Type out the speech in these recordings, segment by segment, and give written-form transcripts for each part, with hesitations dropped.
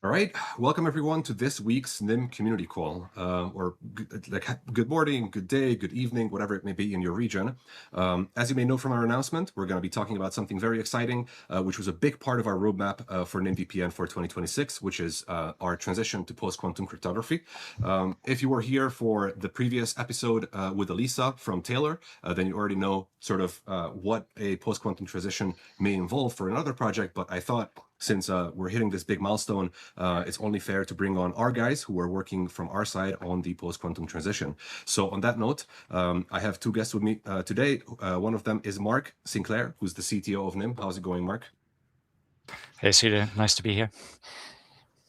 All right, welcome everyone to this week's NIM community call, or good morning, good day, good evening, whatever it may be in your region. As you may know from our announcement, we're going to be talking about something very exciting, which was a big part of our roadmap for NymVPN for 2026, which is our transition to post-quantum cryptography. If you were here for the previous episode with Elisa from Taylor, then you already know sort of what a post-quantum transition may involve for another project, but I thought since we're hitting this big milestone, it's only fair to bring on our guys who are working from our side on the post-quantum transition. So on that note, I have two guests with me today. One of them is Mark Sinclair, who's the CTO of NIM. How's it going, Mark? Hey, Sudo. Nice to be here.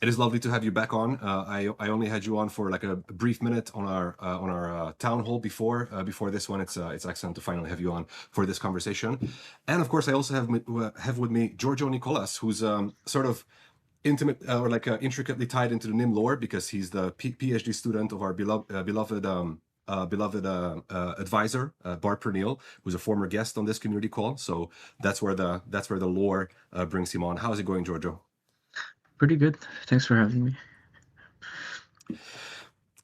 It is lovely to have you back on. I only had you on for like a brief minute on our town hall before this one. It's excellent to finally have you on for this conversation. And of course, I also have with me Georgio Nicolas, who's sort of intimate or intricately tied into the NIM lore because he's the PhD student of our beloved advisor, Bart Preneel, who's a former guest on this community call. So that's where the lore brings him on. How's it going, Giorgio? Pretty good. Thanks for having me.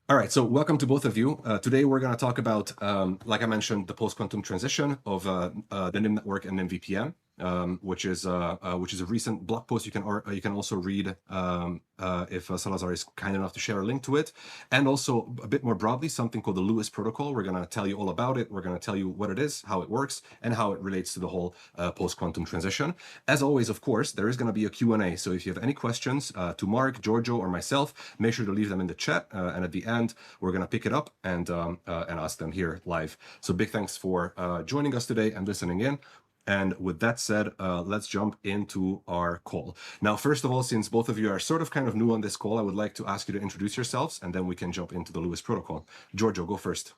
All right, so welcome to both of you. Today we're going to talk about, like I mentioned, the post-quantum transition of the NIM network and NymVPN, which is a recent blog post you can also read if Salazar is kind enough to share a link to it, and also a bit more broadly something called the Lewes Protocol. We're going to tell you all about it. We're going to tell you what it is, how it works, and how it relates to the whole post-quantum transition. As always, of course, there is going to be a Q&A. So if you have any questions to Mark, Giorgio, or myself, make sure to leave them in the chat, and at the end we're going to pick it up and ask them here live. So big thanks for joining us today and listening in. And with that said, let's jump into our call. Now, first of all, since both of you are sort of kind of new on this call, I would like to ask you to introduce yourselves, and then we can jump into the Lewes Protocol. Giorgio, go first.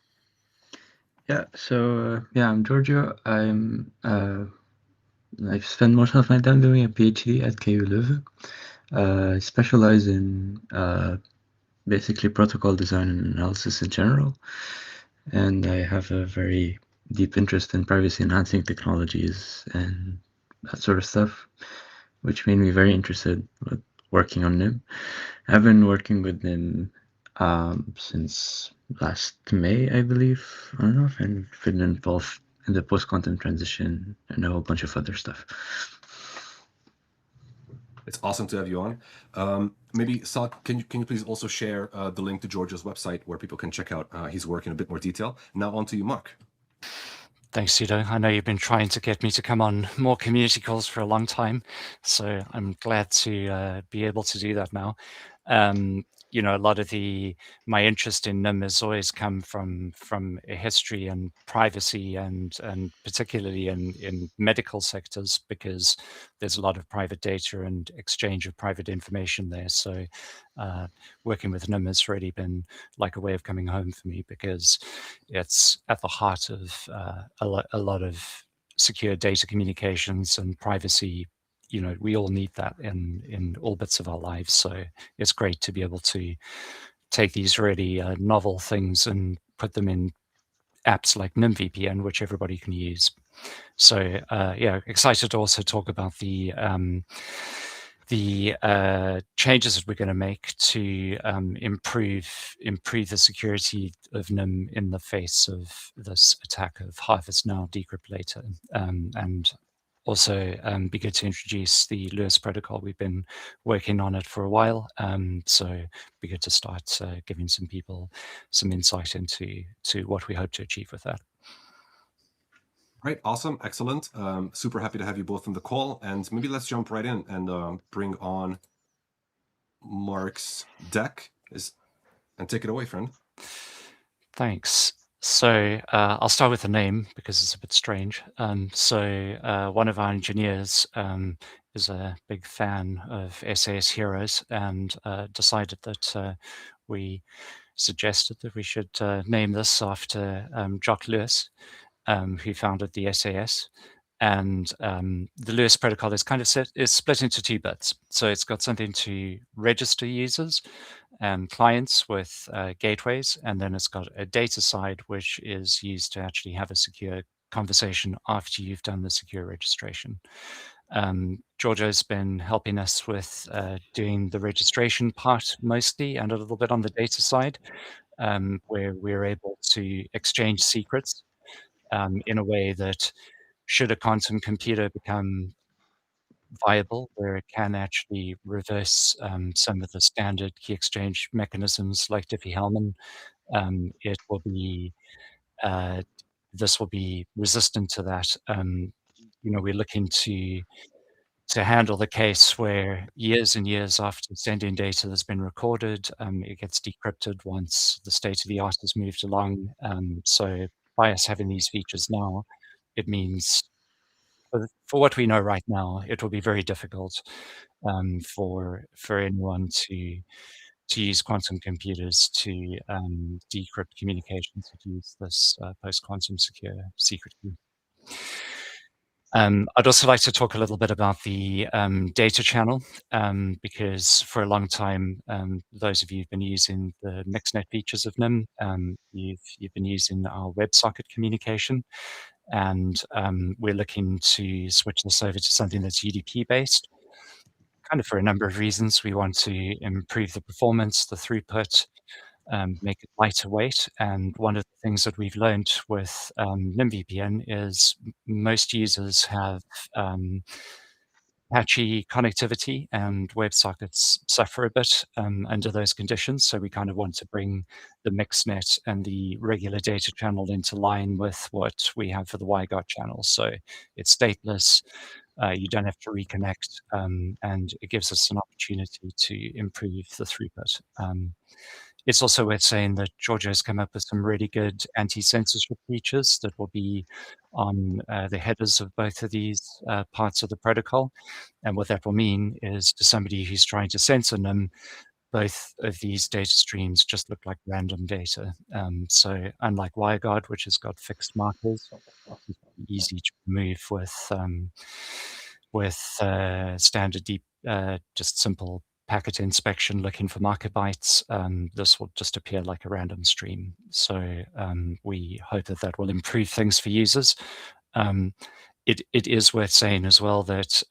Yeah. So I'm Georgio. I've spent most of my time doing a PhD at KU Leuven. I specialize in basically protocol design and analysis in general, and I have a very deep interest in privacy enhancing technologies and that sort of stuff, which made me very interested with working on NIM. I've been working with NIM since last May, I believe. I don't know if I've been involved in the post-quantum transition and a whole bunch of other stuff. It's awesome to have you on. Maybe Sal, can you please also share the link to Giorgio's website where people can check out his work in a bit more detail. Now on to you, Mark. Thanks, Sudo. I know you've been trying to get me to come on more community calls for a long time, so I'm glad to be able to do that now. A lot of my interest in NIM has always come from a history and privacy and particularly in medical sectors, because there's a lot of private data and exchange of private information there. So working with NIM has really been like a way of coming home for me, because it's at the heart of a lot of secure data communications and privacy. We all need that in all bits of our lives. So it's great to be able to take these really novel things and put them in apps like NymVPN, which everybody can use. So excited to also talk about the changes that we're going to make to improve the security of NIM in the face of this attack of harvest now, decrypt later, and also be good to introduce the Lewes Protocol. We've been working on it for a while, so be good to start giving some people some insight into what we hope to achieve with that. Right, awesome, excellent. Super happy to have you both on the call, and maybe let's jump right in and bring on Mark's deck and take it away, friend. Thanks. So I'll start with the name because it's a bit strange. So one of our engineers is a big fan of SAS heroes and decided that we suggested that we should name this after Jacques Lewes, who founded the SAS. And the Lewes Protocol is is split into two bits. So it's got something to register users and clients with gateways, and then it's got a data side which is used to actually have a secure conversation after you've done the secure registration. Georgio's been helping us with doing the registration part mostly, and a little bit on the data side, where we're able to exchange secrets in a way that, should a quantum computer become viable, where it can actually reverse some of the standard key exchange mechanisms like Diffie-Hellman, it will be this will be resistant to that. We're looking to handle the case where years and years after sending data that's been recorded, it gets decrypted once the state of the art has moved along. So by us having these features now, it means for what we know right now, it will be very difficult for anyone to use quantum computers to decrypt communications that use this post-quantum secure secret key. I'd also like to talk a little bit about the data channel, because for a long time, those of you who've been using the MixNet features of NIM, you've been using our WebSocket communication, and we're looking to switch this over to something that's UDP-based, kind of for a number of reasons. We want to improve the performance, the throughput, make it lighter weight. And one of the things that we've learned with NymVPN is most users have patchy connectivity, and WebSockets suffer a bit under those conditions. So we kind of want to bring the MixNet and the regular data channel into line with what we have for the WiGARD channel. So it's stateless. You don't have to reconnect, and it gives us an opportunity to improve the throughput. It's also worth saying that Georgio has come up with some really good anti-censorship features that will be on the headers of both of these parts of the protocol. And what that will mean is, to somebody who's trying to censor them, both of these data streams just look like random data. So unlike WireGuard, which has got fixed markers, it's easy to remove with standard deep, just simple packet inspection looking for marker bytes. This will just appear like a random stream. So we hope that that will improve things for users. It is worth saying as well that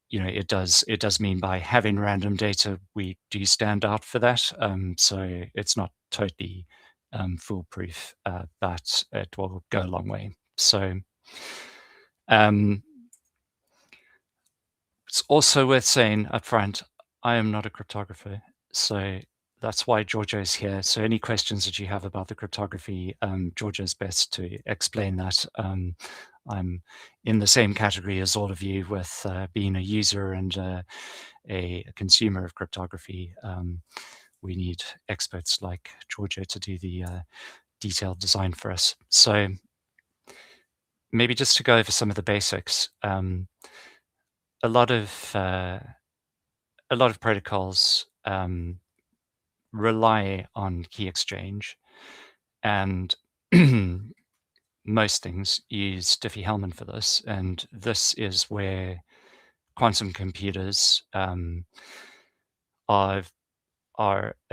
it does mean by having random data, we do stand out for that. So it's not totally foolproof, but it will go a long way. So it's also worth saying up front, I am not a cryptographer, so that's why Georgio is here. So any questions that you have about the cryptography, Georgio is best to explain that. I'm in the same category as all of you with being a user and a consumer of cryptography. We need experts like Georgio to do the detailed design for us. So maybe just to go over some of the basics. A lot of protocols rely on key exchange, and most things use Diffie-Hellman for this. And this is where quantum computers are a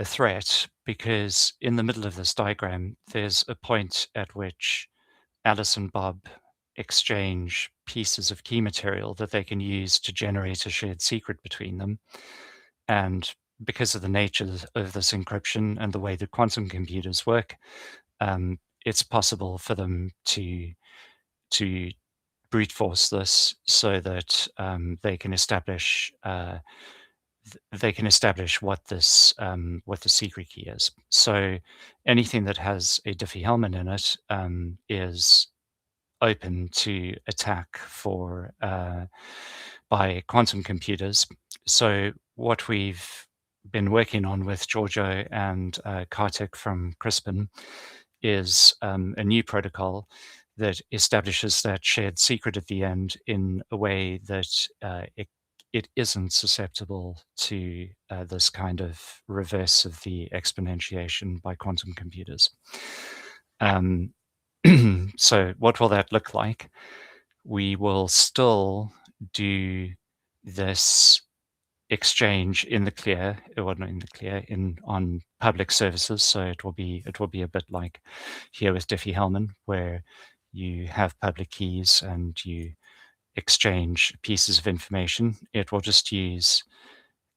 threat, because in the middle of this diagram, there's a point at which Alice and Bob exchange pieces of key material that they can use to generate a shared secret between them. And because of the nature of this encryption and the way that quantum computers work, it's possible for them to brute force this so that they can establish what the secret key is. So anything that has a Diffie-Hellman in it is open to attack by quantum computers. So what we've been working on with Georgio and Kartik from Crispin is a new protocol that establishes that shared secret at the end in a way that it isn't susceptible to this kind of reverse of the exponentiation by quantum computers. So what will that look like? We will still do this exchange in the clear, or not in the clear, on public services. So it will be a bit like here with Diffie-Hellman, where you have public keys and you exchange pieces of information. It will just use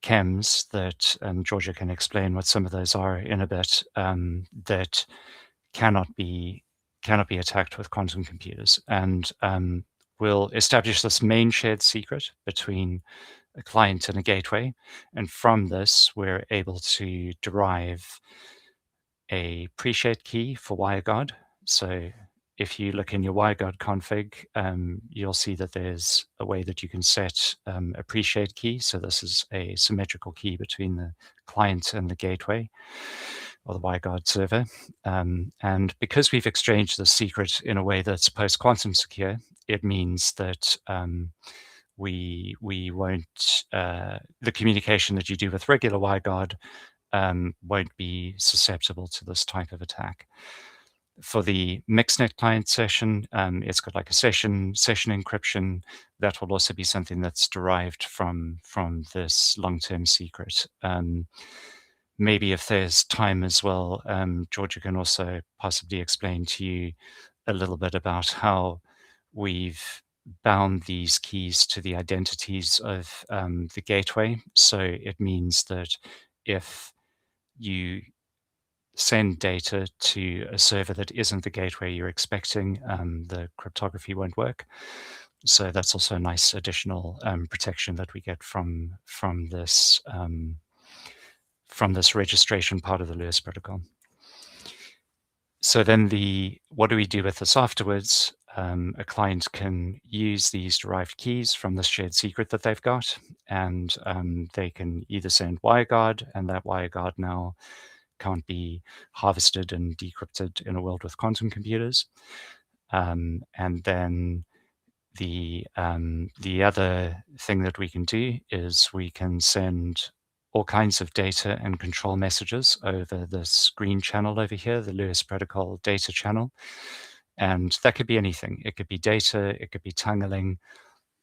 chems that Georgio can explain what some of those are in a bit, that cannot be attacked with quantum computers. And we'll establish this main shared secret between a client and a gateway. And from this, we're able to derive a pre-shared key for WireGuard. So if you look in your WireGuard config, you'll see that there's a way that you can set a pre-shared key. So this is a symmetrical key between the client and the gateway, or the WireGuard server. And because we've exchanged the secret in a way that's post-quantum secure, it means that we won't, the communication that you do with regular WireGuard won't be susceptible to this type of attack. For the MixNet client session, it's got like a session encryption. That will also be something that's derived from this long-term secret. Maybe if there's time as well, Georgia can also possibly explain to you a little bit about how we've bound these keys to the identities of the gateway. So it means that if you send data to a server that isn't the gateway you're expecting, the cryptography won't work. So that's also a nice additional protection that we get from this registration part of the Lewes Protocol. So then what do we do with this afterwards? A client can use these derived keys from this shared secret that they've got, and they can either send WireGuard, and that WireGuard now can't be harvested and decrypted in a world with quantum computers. And then the other thing that we can do is we can send all kinds of data and control messages over this green channel over here, the Lewes Protocol data channel. And that could be anything. It could be data, it could be tunneling.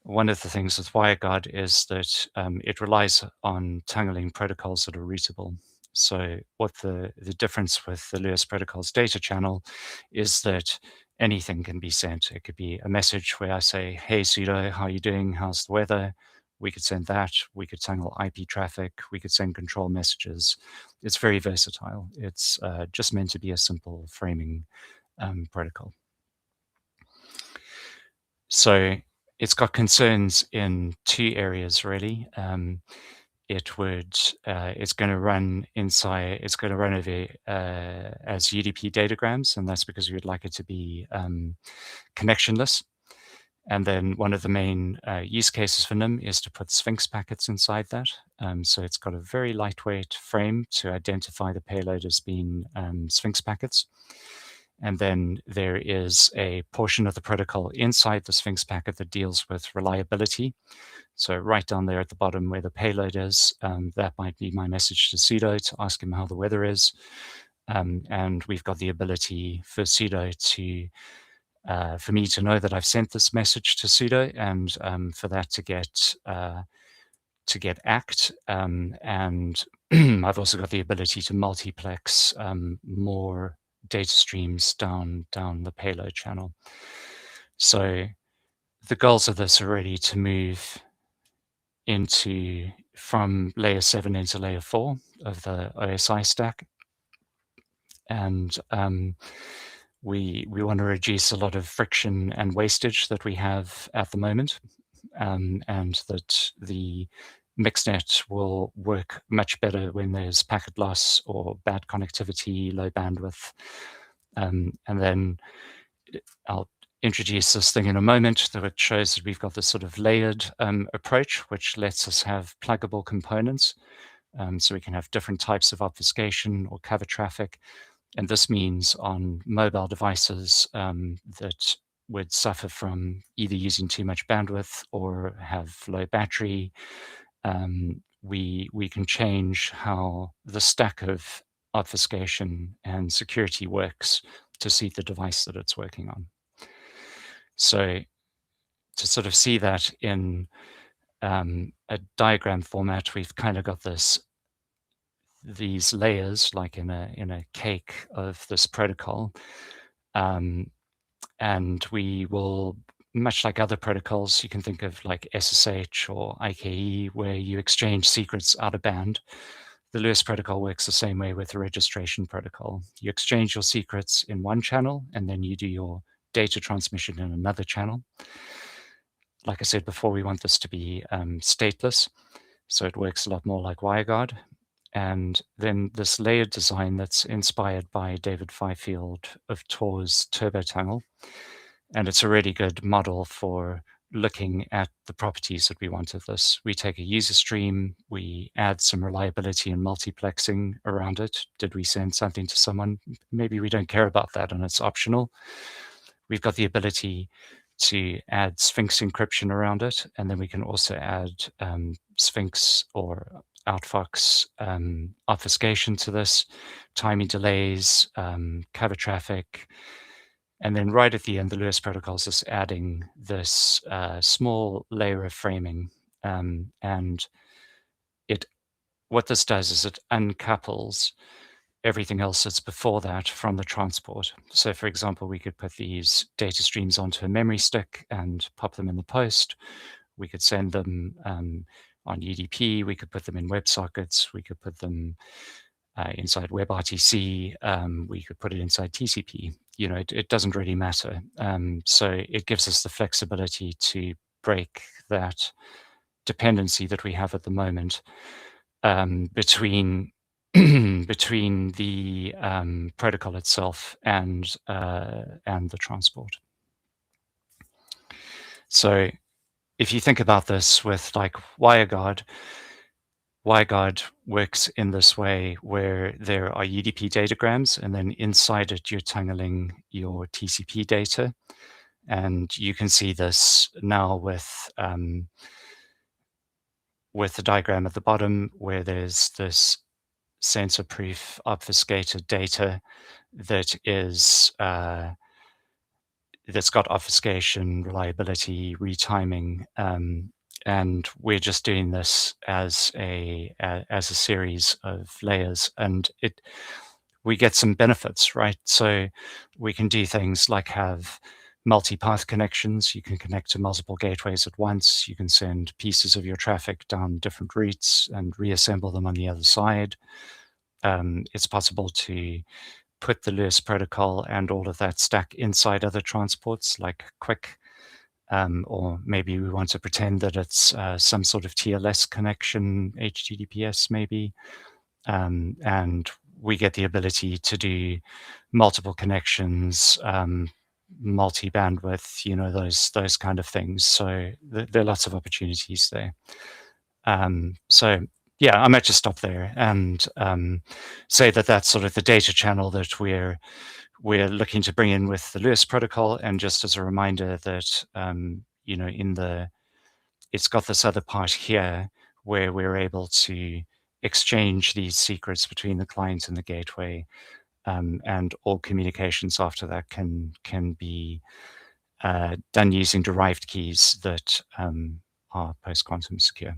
One of the things with WireGuard is that it relies on tunneling protocols that are routable. So what the difference with the Lewes Protocol's data channel is that anything can be sent. It could be a message where I say, hey, Sudo, how are you doing? How's the weather? We could send that. We could tunnel IP traffic. We could send control messages. It's very versatile. It's just meant to be a simple framing protocol. So it's got concerns in two areas, really. It's going to run inside, it's going to run over as UDP datagrams, and that's because we would like it to be connectionless. And then one of the main use cases for NIM is to put Sphinx packets inside that. So it's got a very lightweight frame to identify the payload as being Sphinx packets. And then there is a portion of the protocol inside the Sphinx packet that deals with reliability. So right down there at the bottom where the payload is, that might be my message to Sudo to ask him how the weather is. And we've got the ability for Sudo to, for me to know that I've sent this message to Sudo, and for that to get ACT. And I've also got the ability to multiplex more data streams down the payload channel. So the goals of this are really to move from layer 7 into layer 4 of the OSI stack. And we want to reduce a lot of friction and wastage that we have at the moment, and that the MixNet will work much better when there's packet loss or bad connectivity, low bandwidth. And then I'll introduce this thing in a moment that shows that we've got this sort of layered approach, which lets us have pluggable components. So we can have different types of obfuscation or cover traffic. And this means on mobile devices that would suffer from either using too much bandwidth or have low battery, we can change how the stack of obfuscation and security works to suit the device that it's working on. So to sort of see that in a diagram format, we've kind of got these layers like in a cake of this protocol, and we will much like other protocols, you can think of like SSH or IKE, where you exchange secrets out of band. The Lewes Protocol works the same way with the registration protocol. You exchange your secrets in one channel, and then you do your data transmission in another channel. Like I said before, we want this to be stateless, so it works a lot more like WireGuard. And then this layered design that's inspired by David Fifield of Tor's Turbo Tunnel. And it's a really good model for looking at the properties that we want of this. We take a user stream, we add some reliability and multiplexing around it. Did we send something to someone? Maybe we don't care about that and it's optional. We've got the ability to add Sphinx encryption around it, and then we can also add Sphinx or Outfox obfuscation to this, timing delays, cover traffic, and then right at the end, the Lewes Protocol is just adding this small layer of framing, and what this does is it uncouples everything else that's before that from the transport. So for example, we could put these data streams onto a memory stick and pop them in the post. We could send them on UDP. We could put them in WebSockets. We could put them inside WebRTC. We could put it inside TCP. You know, it doesn't really matter. So it gives us the flexibility to break that dependency that we have at the moment between the protocol itself and the transport. So if you think about this with like WireGuard works in this way where there are UDP datagrams, and then inside it you're tunneling your TCP data. And you can see this now with the diagram at the bottom, where there's this censor-proof obfuscated data that is that's got obfuscation, reliability, retiming, and we're just doing this as a series of layers, and we get some benefits, right? So we can do things like have multi-path connections. You can connect to multiple gateways at once. You can send pieces of your traffic down different routes and reassemble them on the other side. It's possible to put the Lewes protocol and all of that stack inside other transports like Quick, or maybe we want to pretend that it's some sort of TLS connection, HTTPS maybe, and we get the ability to do multiple connections, multi-bandwidth, you know, those kind of things. So there are lots of opportunities there. So yeah, I might just stop there and say that that's sort of the data channel that we're looking to bring in with the Lewes protocol. And just as a reminder that you know, it's got this other part here where we're able to exchange these secrets between the client and the gateway, and all communications after that can be done using derived keys that are post-quantum secure.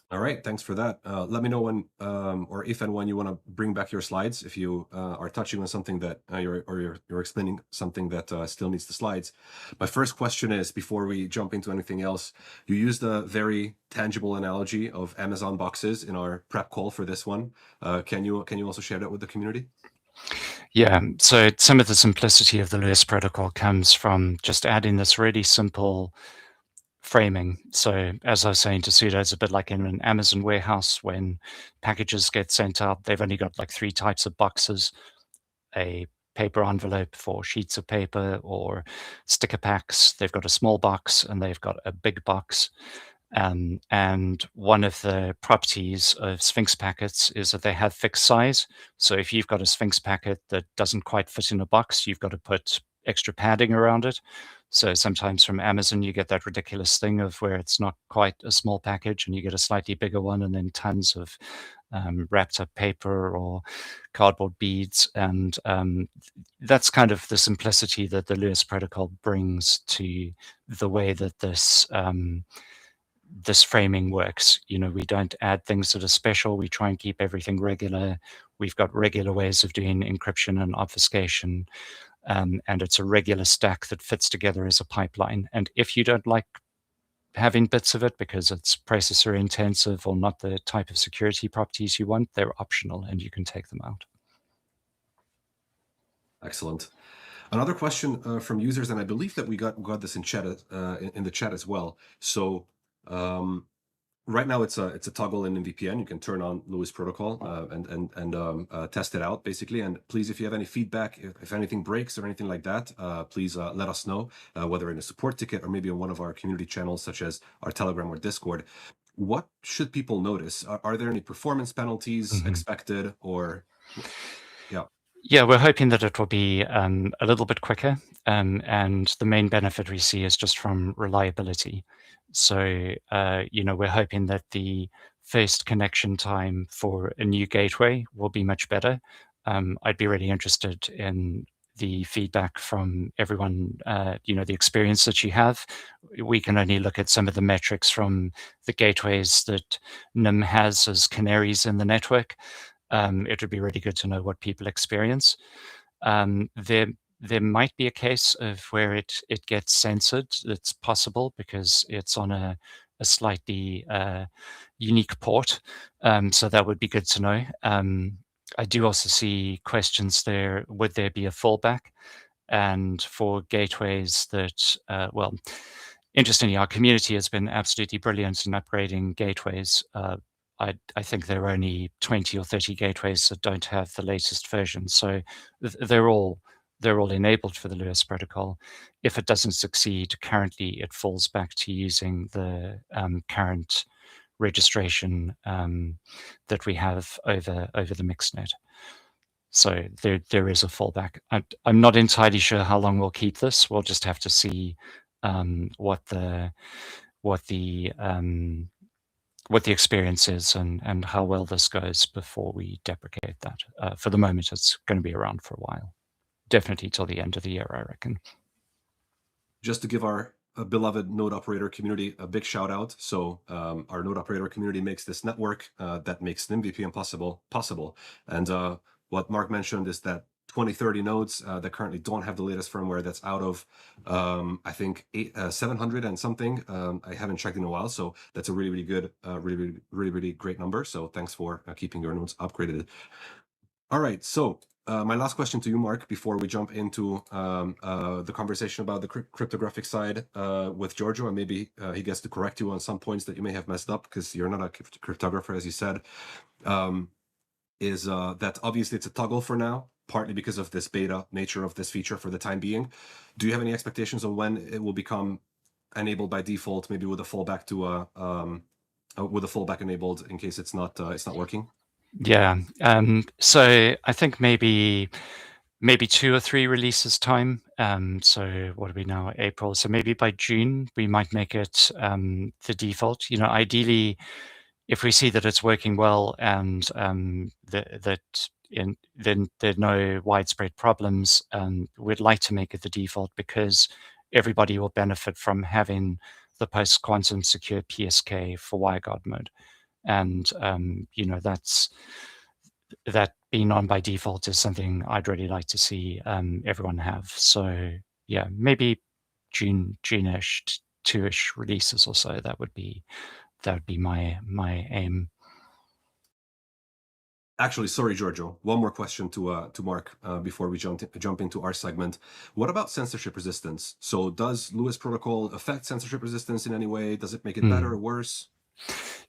All right, thanks for that. Let me know when, or if and when you want to bring back your slides. If you are touching on something that you're explaining something that still needs the slides. My first question is, before we jump into anything else, you used a very tangible analogy of Amazon boxes in our prep call for this one. Can you also share that with the community? Yeah, so some of the simplicity of the Lewes protocol comes from just adding this really simple framing. So as I was saying to Sudo, it's a bit like in an Amazon warehouse when packages get sent out. They've only got like 3 types of boxes: a paper envelope for sheets of paper or sticker packs. They've got a small box and they've got a big box. And one of the properties of Sphinx packets is that they have fixed size. So if you've got a Sphinx packet that doesn't quite fit in a box, you've got to put extra padding around it. So sometimes from Amazon, you get that ridiculous thing of where it's not quite a small package and you get a slightly bigger one and then tons of wrapped up paper or cardboard beads. And that's kind of the simplicity that the Lewes protocol brings to the way that this framing works. You know, we don't add things that are special. We try and keep everything regular. We've got regular ways of doing encryption and obfuscation. and it's a regular stack that fits together as a pipeline. And if you don't like having bits of it because it's processor intensive or not the type of security properties you want, they're optional and you can take them out. Excellent. Another question from users, and I believe that we got this in chat in the chat as well. So right now it's a toggle in NymVPN. You can turn on Lewes Protocol and test it out basically. And please, if you have any feedback, if anything breaks or anything like that, please let us know, whether in a support ticket or maybe on one of our community channels, such as our Telegram or Discord. What should people notice? Are there any performance penalties expected, or yeah? Yeah, we're hoping that it will be a little bit quicker, and the main benefit we see is just from reliability. So, we're hoping that the first connection time for a new gateway will be much better. I'd be really interested in the feedback from everyone, the experience that you have. We can only look at some of the metrics from the gateways that Nym has as canaries in the network. It would be really good to know what people experience. There might be a case of where it gets censored. It's possible because it's on a slightly unique port. So that would be good to know. I do also see questions there. Would there be a fallback? And for gateways that, interestingly, our community has been absolutely brilliant in upgrading gateways. I think there are only 20 or 30 gateways that don't have the latest version. So they're all enabled for the Lewes protocol. If it doesn't succeed currently, it falls back to using the current registration that we have over the mixnet. So there is a fallback. I'm not entirely sure how long we'll keep this. We'll just have to see what the experience is and how well this goes before we deprecate that. For the moment, it's going to be around for a while. Definitely till the end of the year, I reckon. Just to give our beloved node operator community a big shout out. So our node operator community makes this network that makes NymVPN possible. And what Mark mentioned is that 20-30 nodes that currently don't have the latest firmware, that's out of I think 700 and something. I haven't checked in a while, so that's a really good, really great number. So thanks for keeping your nodes upgraded. All right, so my last question to you, Mark, before we jump into the conversation about the cryptographic side with Georgio, and maybe he gets to correct you on some points that you may have messed up because you're not a cryptographer, as you said, is that obviously it's a toggle for now, partly because of this beta nature of this feature for the time being. Do you have any expectations on when it will become enabled by default, maybe with a fallback to with a fallback enabled in case it's not working? Yeah. So I think maybe 2 or 3 releases time. So what are we now? April. So maybe by June we might make it the default. Ideally, if we see that it's working well and then there are no widespread problems, we'd like to make it the default because everybody will benefit from having the post-quantum secure PSK for WireGuard mode. And, that being on by default is something I'd really like to see everyone have. So yeah, maybe June-ish, 2-ish releases or so. That would be my aim. Actually, sorry, Georgio. One more question to Mark before we jump into our segment. What about censorship resistance? So does Lewes Protocol affect censorship resistance in any way? Does it make it better or worse?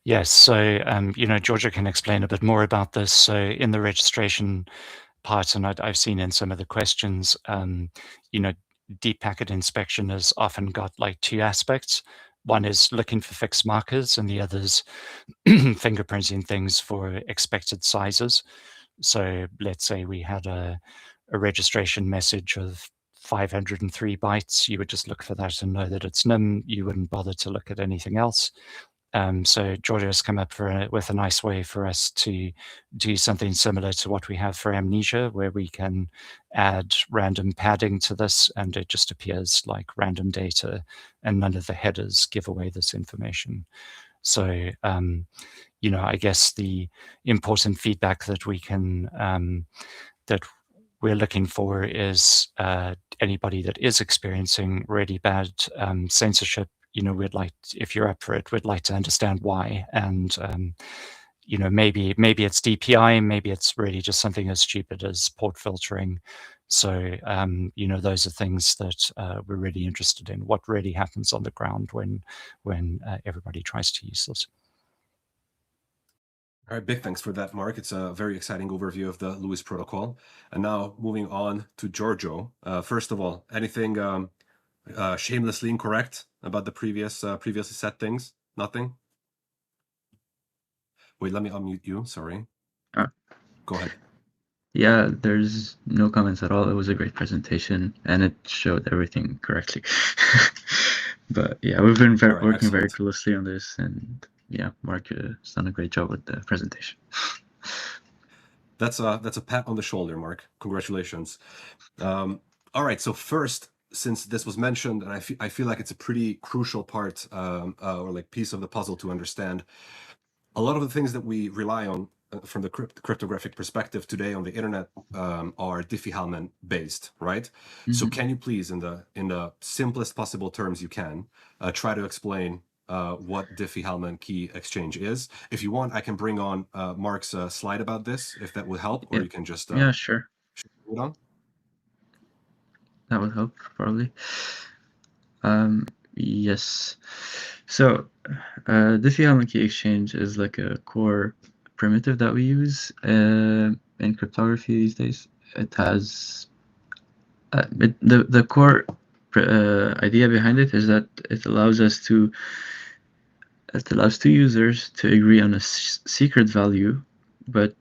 Yes. So, Georgio can explain a bit more about this. So in the registration part, and I've seen in some of the questions, deep packet inspection has often got like 2 aspects. One is looking for fixed markers and the other's fingerprinting things for expected sizes. So let's say we had a registration message of 503 bytes. You would just look for that and know that it's Nym. You wouldn't bother to look at anything else. So Georgio has come up with a nice way for us to do something similar to what we have for amnesia, where we can add random padding to this and it just appears like random data and none of the headers give away this information. So, I guess the important feedback that we can, that we're looking for is anybody that is experiencing really bad censorship. We'd like, if you're up for it, we'd like to understand why. And maybe it's DPI, maybe it's really just something as stupid as port filtering. So those are things that we're really interested in. What really happens on the ground when everybody tries to use this. All right, big thanks for that, Mark. It's a very exciting overview of the Lewes Protocol. And now moving on to Georgio. First of all, anything shamelessly incorrect about the previously said things? Nothing? Wait, let me unmute you. Sorry. Go ahead. Yeah, there's no comments at all. It was a great presentation, and it showed everything correctly. But yeah, we've been working very closely on this, and yeah, Mark has done a great job with the presentation. That's a pat on the shoulder, Mark. Congratulations. All right, so first, since this was mentioned, and I feel like it's a pretty crucial part or like piece of the puzzle to understand, a lot of the things that we rely on from the cryptographic perspective today on the internet are Diffie-Hellman based, right? Mm-hmm. So can you please, in the simplest possible terms you can, try to explain what Diffie-Hellman key exchange is? If you want, I can bring on Mark's slide about this, if that would help, or you can just yeah, sure. Put on. That would help, probably. Yes. So Diffie-Hellman key exchange is like a core primitive that we use in cryptography these days. It has the core idea behind it is that it allows two users to agree on a secret value, but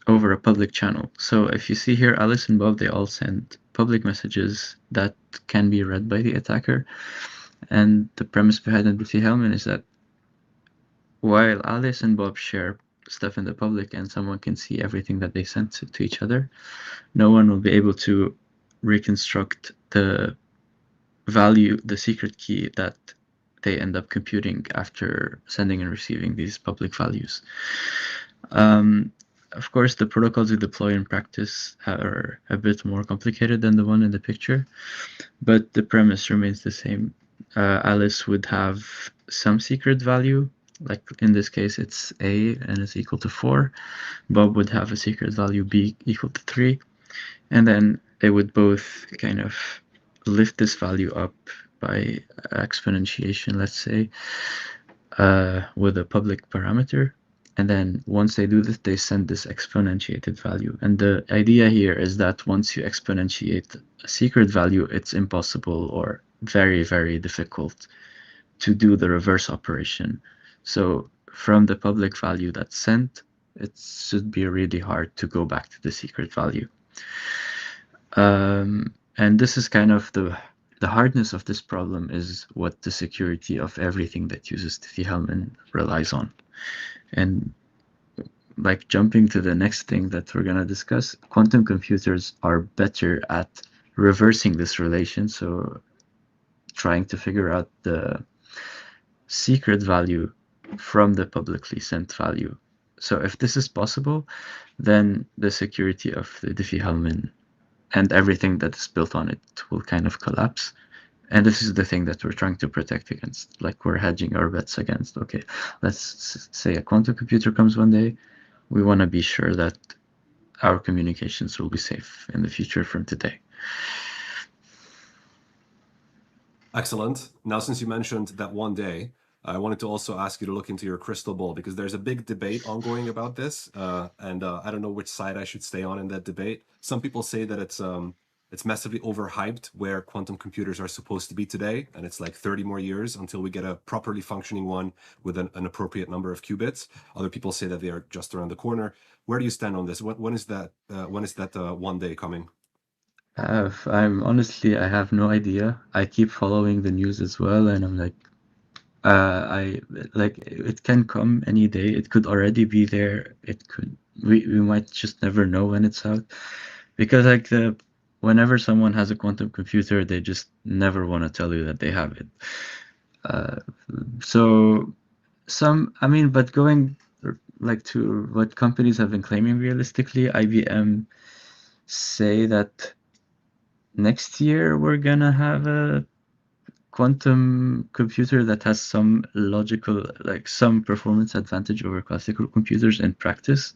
over a public channel. So if you see here, Alice and Bob, they all send public messages that can be read by the attacker. And the premise behind Diffie-Hellman is that while Alice and Bob share stuff in the public and someone can see everything that they sent to each other, no one will be able to reconstruct the secret key that they end up computing after sending and receiving these public values. Of course, the protocols we deploy in practice are a bit more complicated than the one in the picture, but the premise remains the same. Alice would have some secret value, like in this case it's A and it's equal to 4. Bob would have a secret value B equal to 3, and then they would both kind of lift this value up by exponentiation, let's say, with a public parameter. And then once they do this, they send this exponentiated value. And the idea here is that once you exponentiate a secret value, it's impossible or very, very difficult to do the reverse operation. So from the public value that's sent, it should be really hard to go back to the secret value. And this is kind of the hardness of this problem is what the security of everything that uses Diffie-Hellman relies on. And like jumping to the next thing that we're going to discuss, quantum computers are better at reversing this relation. So trying to figure out the secret value from the publicly sent value. So if this is possible, then the security of the Diffie-Hellman and everything that is built on it will kind of collapse. And this is the thing that we're trying to protect against, like we're hedging our bets against. Okay, let's say a quantum computer comes one day. We want to be sure that our communications will be safe in the future from today. Excellent. Now, since you mentioned that one day, I wanted to also ask you to look into your crystal ball, because there's a big debate ongoing about this. And I don't know which side I should stay on in that debate. Some people say that it's massively overhyped where quantum computers are supposed to be today. And it's like 30 more years until we get a properly functioning one with an appropriate number of qubits. Other people say that they are just around the corner. Where do you stand on this? When is that one day coming? I'm honestly, I have no idea. I keep following the news as well, and I'm like, it can come any day. It could already be there. It could, we might just never know when it's out, because like whenever someone has a quantum computer, they just never want to tell you that they have it. But going like to what companies have been claiming realistically, IBM say that next year we're gonna have a quantum computer that has some logical, like some performance advantage over classical computers in practice.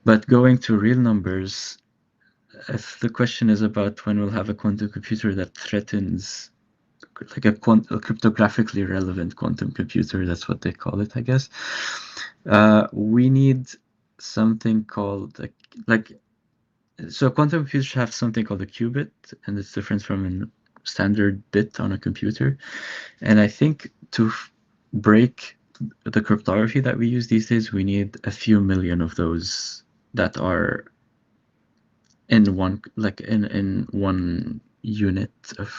But going to real numbers, if the question is about when we'll have a quantum computer that threatens, like a cryptographically relevant quantum computer, that's what they call it, I guess. We need something called so quantum computers have something called a qubit, and it's different from a standard bit on a computer. And I think to break the cryptography that we use these days, we need a few million of those that are in one, like in one unit of,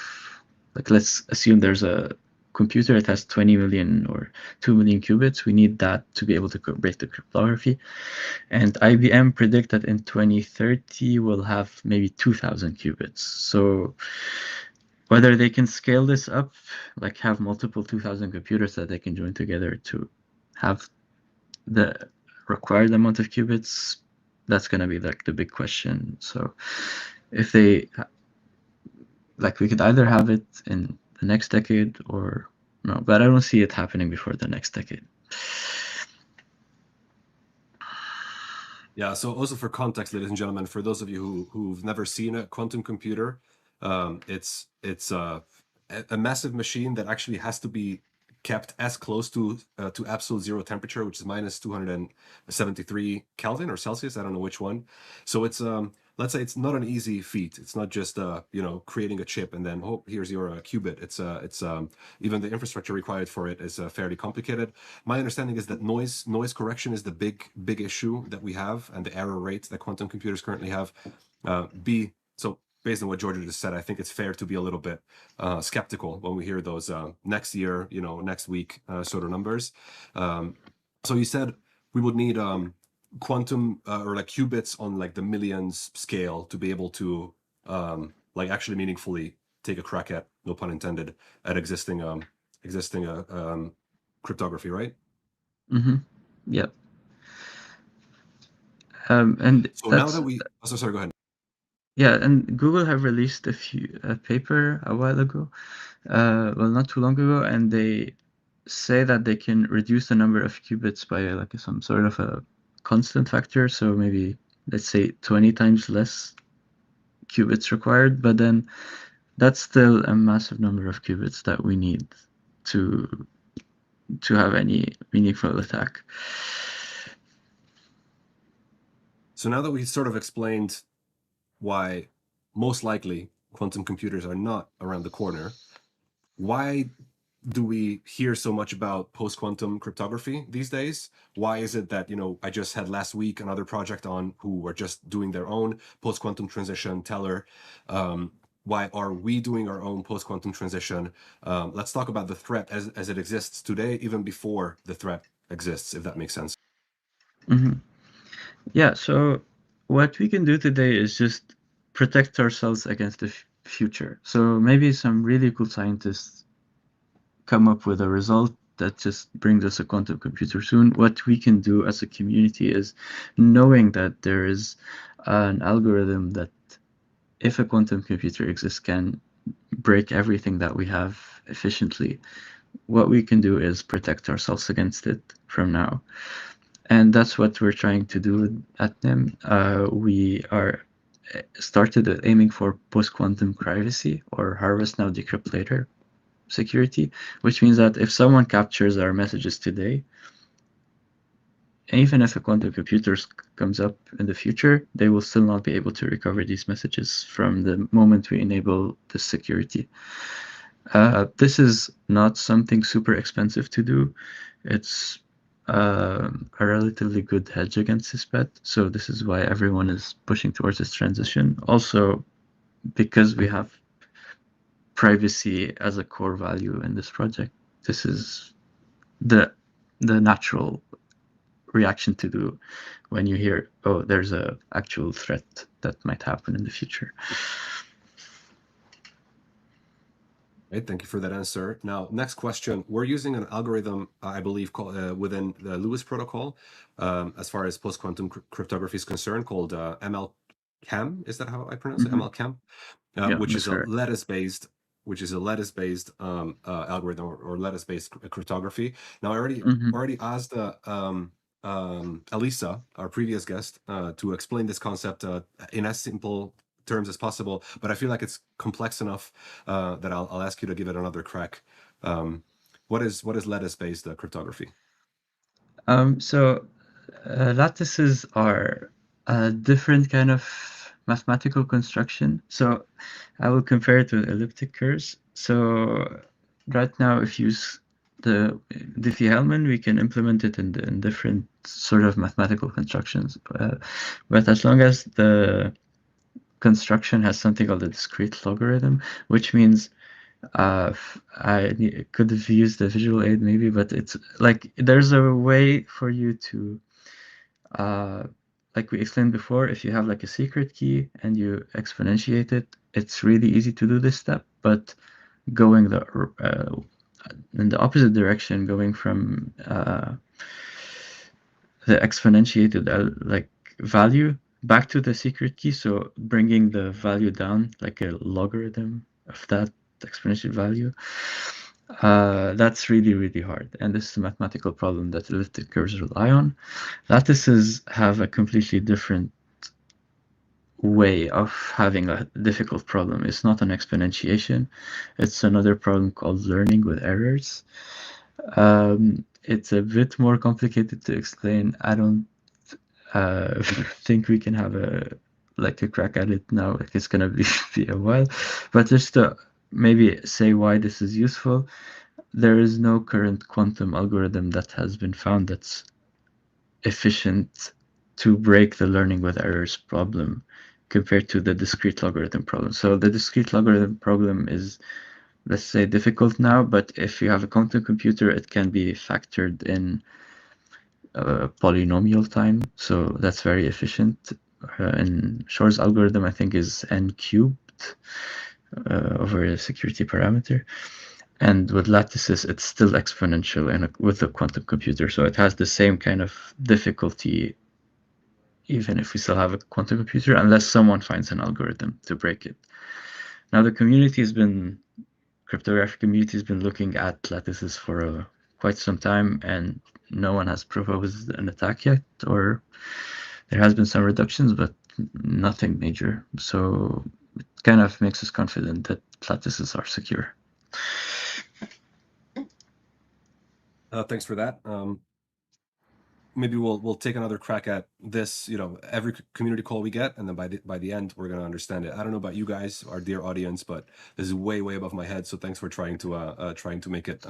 like, let's assume there's a computer that has 20 million or 2 million qubits. We need that to be able to break the cryptography. And IBM predict that in 2030 we'll have maybe 2,000 qubits. So whether they can scale this up, like have multiple 2,000 computers that they can join together to have the required amount of qubits, that's going to be like the big question. So if they, like, we could either have it in the next decade or no, but I don't see it happening before the next decade. Yeah, so also for context, ladies and gentlemen, for those of you who've never seen a quantum computer, it's a massive machine that actually has to be kept as close to absolute zero temperature, which is minus 273 Kelvin or Celsius. I don't know which one. So it's let's say it's not an easy feat. It's not just you know, creating a chip and then, oh, here's your qubit. It's even the infrastructure required for it is fairly complicated. My understanding is that noise correction is the big issue that we have, and the error rate that quantum computers currently have. So based on what Georgio just said, I think it's fair to be a little bit skeptical when we hear those next year, you know, next week sort of numbers. So you said we would need quantum or like qubits on like the millions scale to be able to like actually meaningfully take a crack at, no pun intended, at existing cryptography, right? Mm-hmm. Yep. And so now that we, oh, sorry, go ahead. Yeah, and Google have released a paper a while ago, well, not too long ago, and they say that they can reduce the number of qubits by like some sort of a constant factor. So maybe let's say 20 times less qubits required, but then that's still a massive number of qubits that we need to have any meaningful attack. So now that we sort of explained why most likely quantum computers are not around the corner, why do we hear so much about post-quantum cryptography these days? Why is it that, you know, I just had last week another project on who were just doing their own post-quantum transition teller? Why are we doing our own post-quantum transition? Let's talk about the threat as it exists today, even before the threat exists, if that makes sense. Mm-hmm. Yeah, so what we can do today is just protect ourselves against the future. So maybe some really cool scientists come up with a result that just brings us a quantum computer soon. What we can do as a community is, knowing that there is an algorithm that, if a quantum computer exists, can break everything that we have efficiently. What we can do is protect ourselves against it from now. And that's what we're trying to do at NIM. We are started aiming for post-quantum privacy, or harvest now, decrypt later security, which means that if someone captures our messages today, even if a quantum computer comes up in the future, they will still not be able to recover these messages from the moment we enable the security. This is not something super expensive to do. It's a relatively good hedge against this bet. So this is why everyone is pushing towards this transition. Also, because we have privacy as a core value in this project, this is the natural reaction to do when you hear, oh, there's a actual threat that might happen in the future. Right, thank you for that answer. Now, next question. We're using an algorithm, I believe, called, within the Lewes Protocol, as far as post-quantum cryptography is concerned, called MLCAM, is that how I pronounce it? Mhm. MLCAM, Yeah, which that's is a correct. lattice-based algorithm or lattice-based cryptography. Now, I Mhm. already asked Elisa, our previous guest, to explain this concept in as simple terms as possible, but I feel like it's complex enough that I'll ask you to give it another crack. What is lattice-based cryptography? So lattices are a different kind of mathematical construction. So I will compare it with elliptic curves. So right now, if you use the Diffie-Hellman, we can implement it in different sort of mathematical constructions. But as long as the construction has something called a discrete logarithm, which means could have used a visual aid maybe, but it's like there's a way for you to like we explained before, if you have like a secret key and you exponentiate it, it's really easy to do this step, but going in the opposite direction, going from the exponentiated like value back to the secret key, so bringing the value down like a logarithm of that exponential value, that's really, really hard. And this is a mathematical problem that elliptic curves rely on. Lattices have a completely different way of having a difficult problem. It's not an exponentiation. It's another problem called learning with errors. It's a bit more complicated to explain. I don't think we can have a crack at it now. Like it's gonna be a while, but just to maybe say why this is useful. There is no current quantum algorithm that has been found that's efficient to break the learning with errors problem compared to the discrete logarithm problem. So the discrete logarithm problem is, let's say, difficult now, but if you have a quantum computer, it can be factored in polynomial time. So that's very efficient. And Shor's algorithm, I think, is n cubed over a security parameter. And with lattices, it's still exponential and with a quantum computer. So it has the same kind of difficulty, even if we still have a quantum computer, unless someone finds an algorithm to break it. Now, cryptographic community has been looking at lattices for quite some time, and no one has proposed an attack yet, or there has been some reductions, but nothing major. So it kind of makes us confident that lattices are secure. Thanks for that. Maybe we'll take another crack at this, every community call we get, and then by the end we're going to understand it. I don't know about you guys, our dear audience, but this is way above my head, so thanks for trying to make it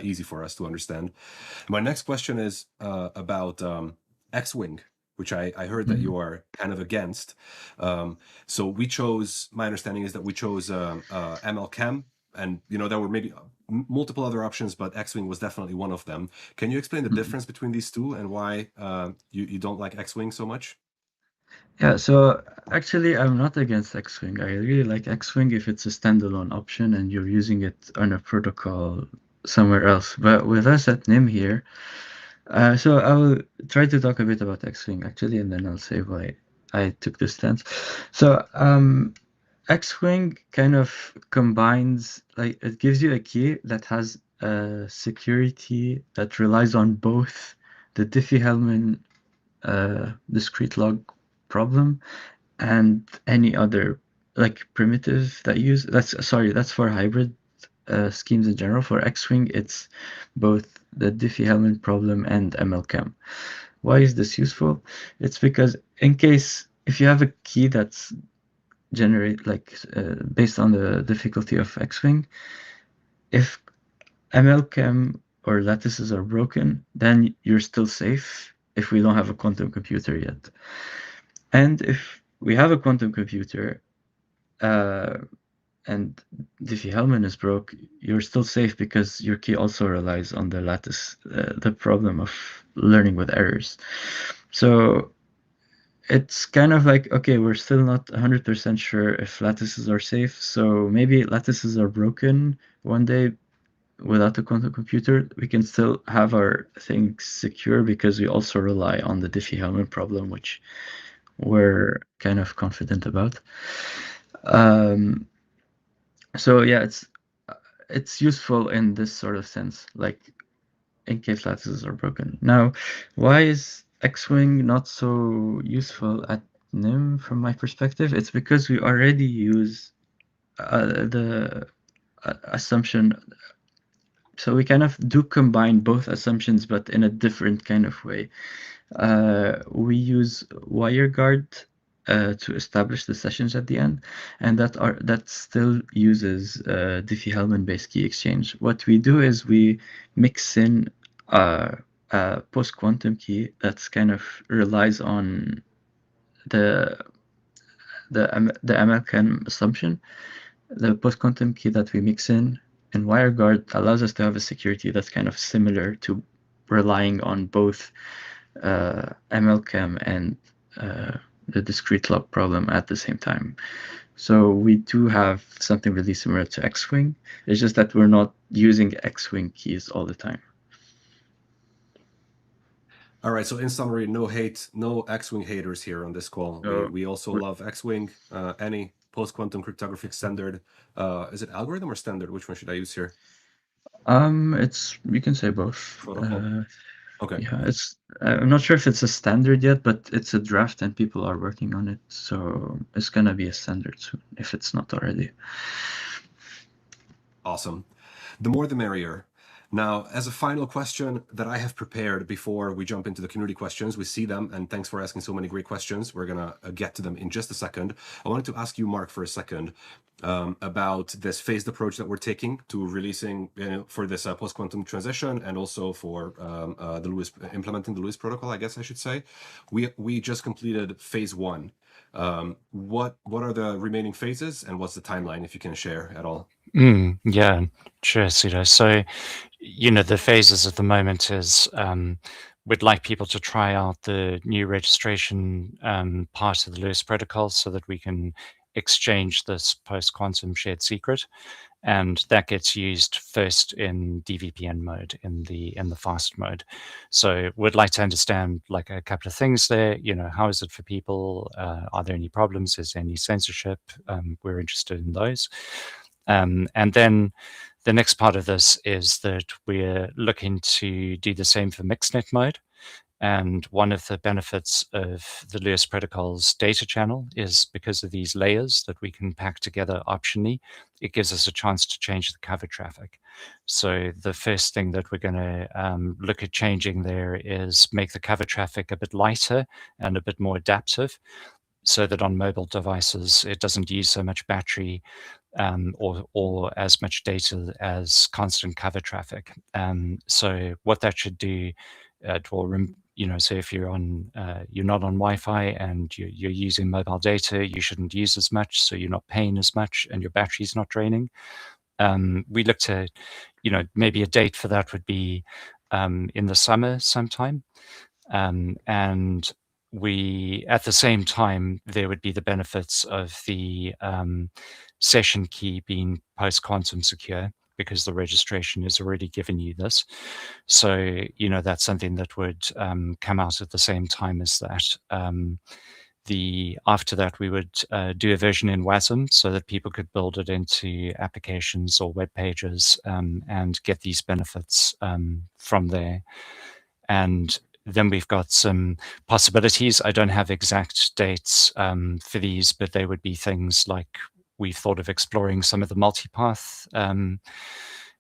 easy for us to understand. My next question is about X-Wing, which I heard that you are kind of against. So my understanding is that we chose MLChem, and there were maybe multiple other options, but X-Wing was definitely one of them. Can you explain the difference between these two and why you don't like X-Wing so much? Yeah, so actually, I'm not against X-Wing. I really like X-Wing if it's a standalone option and you're using it on a protocol somewhere else. But with us at NIM here, so I will try to talk a bit about X-Wing actually, and then I'll say why I took this stance. So X-Wing kind of combines, like, it gives you a key that has a security that relies on both the Diffie-Hellman discrete log problem and any other like primitive that use that's for hybrid schemes in general. For X-Wing, it's both the Diffie-Hellman problem and MLChem. Why is this useful? It's because in case if you have a key that's based on the difficulty of X-Wing, if MLChem or lattices are broken, then you're still safe if we don't have a quantum computer yet. And if we have a quantum computer, and Diffie-Hellman is broke, you're still safe because your key also relies on the lattice, the problem of learning with errors. So it's kind of like, okay, we're still not 100% sure if lattices are safe. So maybe lattices are broken one day without a quantum computer. We can still have our things secure because we also rely on the Diffie-Hellman problem, which we're kind of confident about. So yeah, it's useful in this sort of sense, like in case lattices are broken. Now, why is X-Wing not so useful at NIM from my perspective? It's because we already use the assumption. So we kind of do combine both assumptions, but in a different kind of way. We use WireGuard to establish the sessions at the end, and that still uses Diffie-Hellman based key exchange. What we do is we mix in a post-quantum key that's kind of relies on the MLChem assumption. The post-quantum key that we mix in WireGuard allows us to have a security that's kind of similar to relying on both MLChem and the discrete log problem at the same time. So we do have something really similar to X-Wing. It's just that we're not using X-Wing keys all the time. All right. So in summary, no X-Wing haters here on this call. We also love X-Wing. Any post-quantum cryptographic standard. Is it algorithm or standard? Which one should I use here? You can say both. Protocol. Okay. Yeah, I'm not sure if it's a standard yet, but it's a draft and people are working on it. So it's gonna be a standard soon, if it's not already. Awesome. The more the merrier. Now, as a final question that I have prepared before we jump into the community questions, we see them, and thanks for asking so many great questions. We're going to get to them in just a second. I wanted to ask you, Mark, for a second about this phased approach that we're taking to releasing for this post-quantum transition, and also for implementing the Lewes Protocol, I guess I should say. We just completed phase 1. What are the remaining phases, and what's the timeline, if you can share at all? Yeah, sure, Sudo. So, the phases at the moment is we'd like people to try out the new registration part of the Lewes Protocol so that we can exchange this post-quantum shared secret. And that gets used first in DVPN mode, in the fast mode. So we'd like to understand like a couple of things there. How is it for people? Are there any problems? Is there any censorship? We're interested in those. And then the next part of this is that we're looking to do the same for mixednet mode. And one of the benefits of the Lewes Protocol's data channel is because of these layers that we can pack together optionally, it gives us a chance to change the cover traffic. So the first thing that we're going to look at changing there is make the cover traffic a bit lighter and a bit more adaptive, so that on mobile devices, it doesn't use so much battery or as much data as constant cover traffic. So what that should do, it will so if you're not on Wi-Fi and you're using mobile data, you shouldn't use as much, so you're not paying as much and your battery's not draining. We look to, maybe a date for that would be in the summer sometime. And we, at the same time, there would be the benefits of the session key being post-quantum secure, because the registration is already giving you this. So, that's something that would come out at the same time as that. After that, we would do a version in WASM so that people could build it into applications or web pages and get these benefits from there. And then we've got some possibilities. I don't have exact dates for these, but they would be things like we've thought of exploring some of the multipath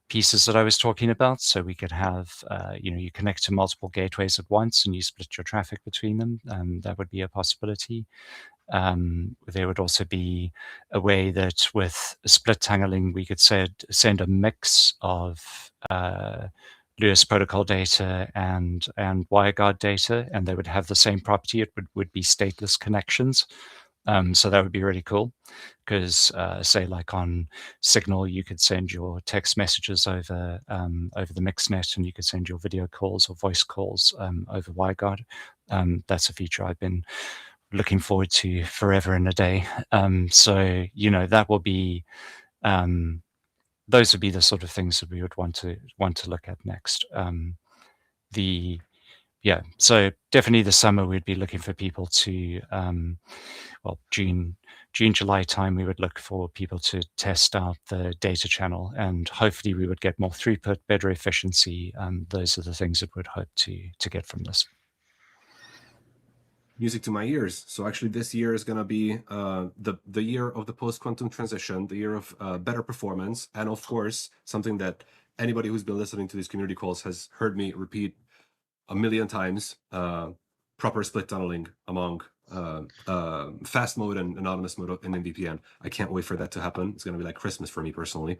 pieces that I was talking about. So we could have, you connect to multiple gateways at once and you split your traffic between them. That would be a possibility. There would also be a way that with split tunneling, we could send a mix of Lewes Protocol data and WireGuard data, and they would have the same property. It would be stateless connections. So that would be really cool, because say like on Signal, you could send your text messages over the mixnet, and you could send your video calls or voice calls over WireGuard. That's a feature I've been looking forward to forever and a day. So that will be those would be the sort of things that we would want to look at next. yeah, so definitely this summer we'd be looking for people to, well, June, July time, we would look for people to test out the data channel, and hopefully we would get more throughput, better efficiency. Those are the things that we'd hope to get from this. Music to my ears. So actually this year is going to be the year of the post-quantum transition, the year of better performance, and of course, something that anybody who's been listening to these community calls has heard me repeat a million times, proper split tunneling among fast mode and anonymous mode in NymVPN. I can't wait for that to happen. It's going to be like Christmas for me personally.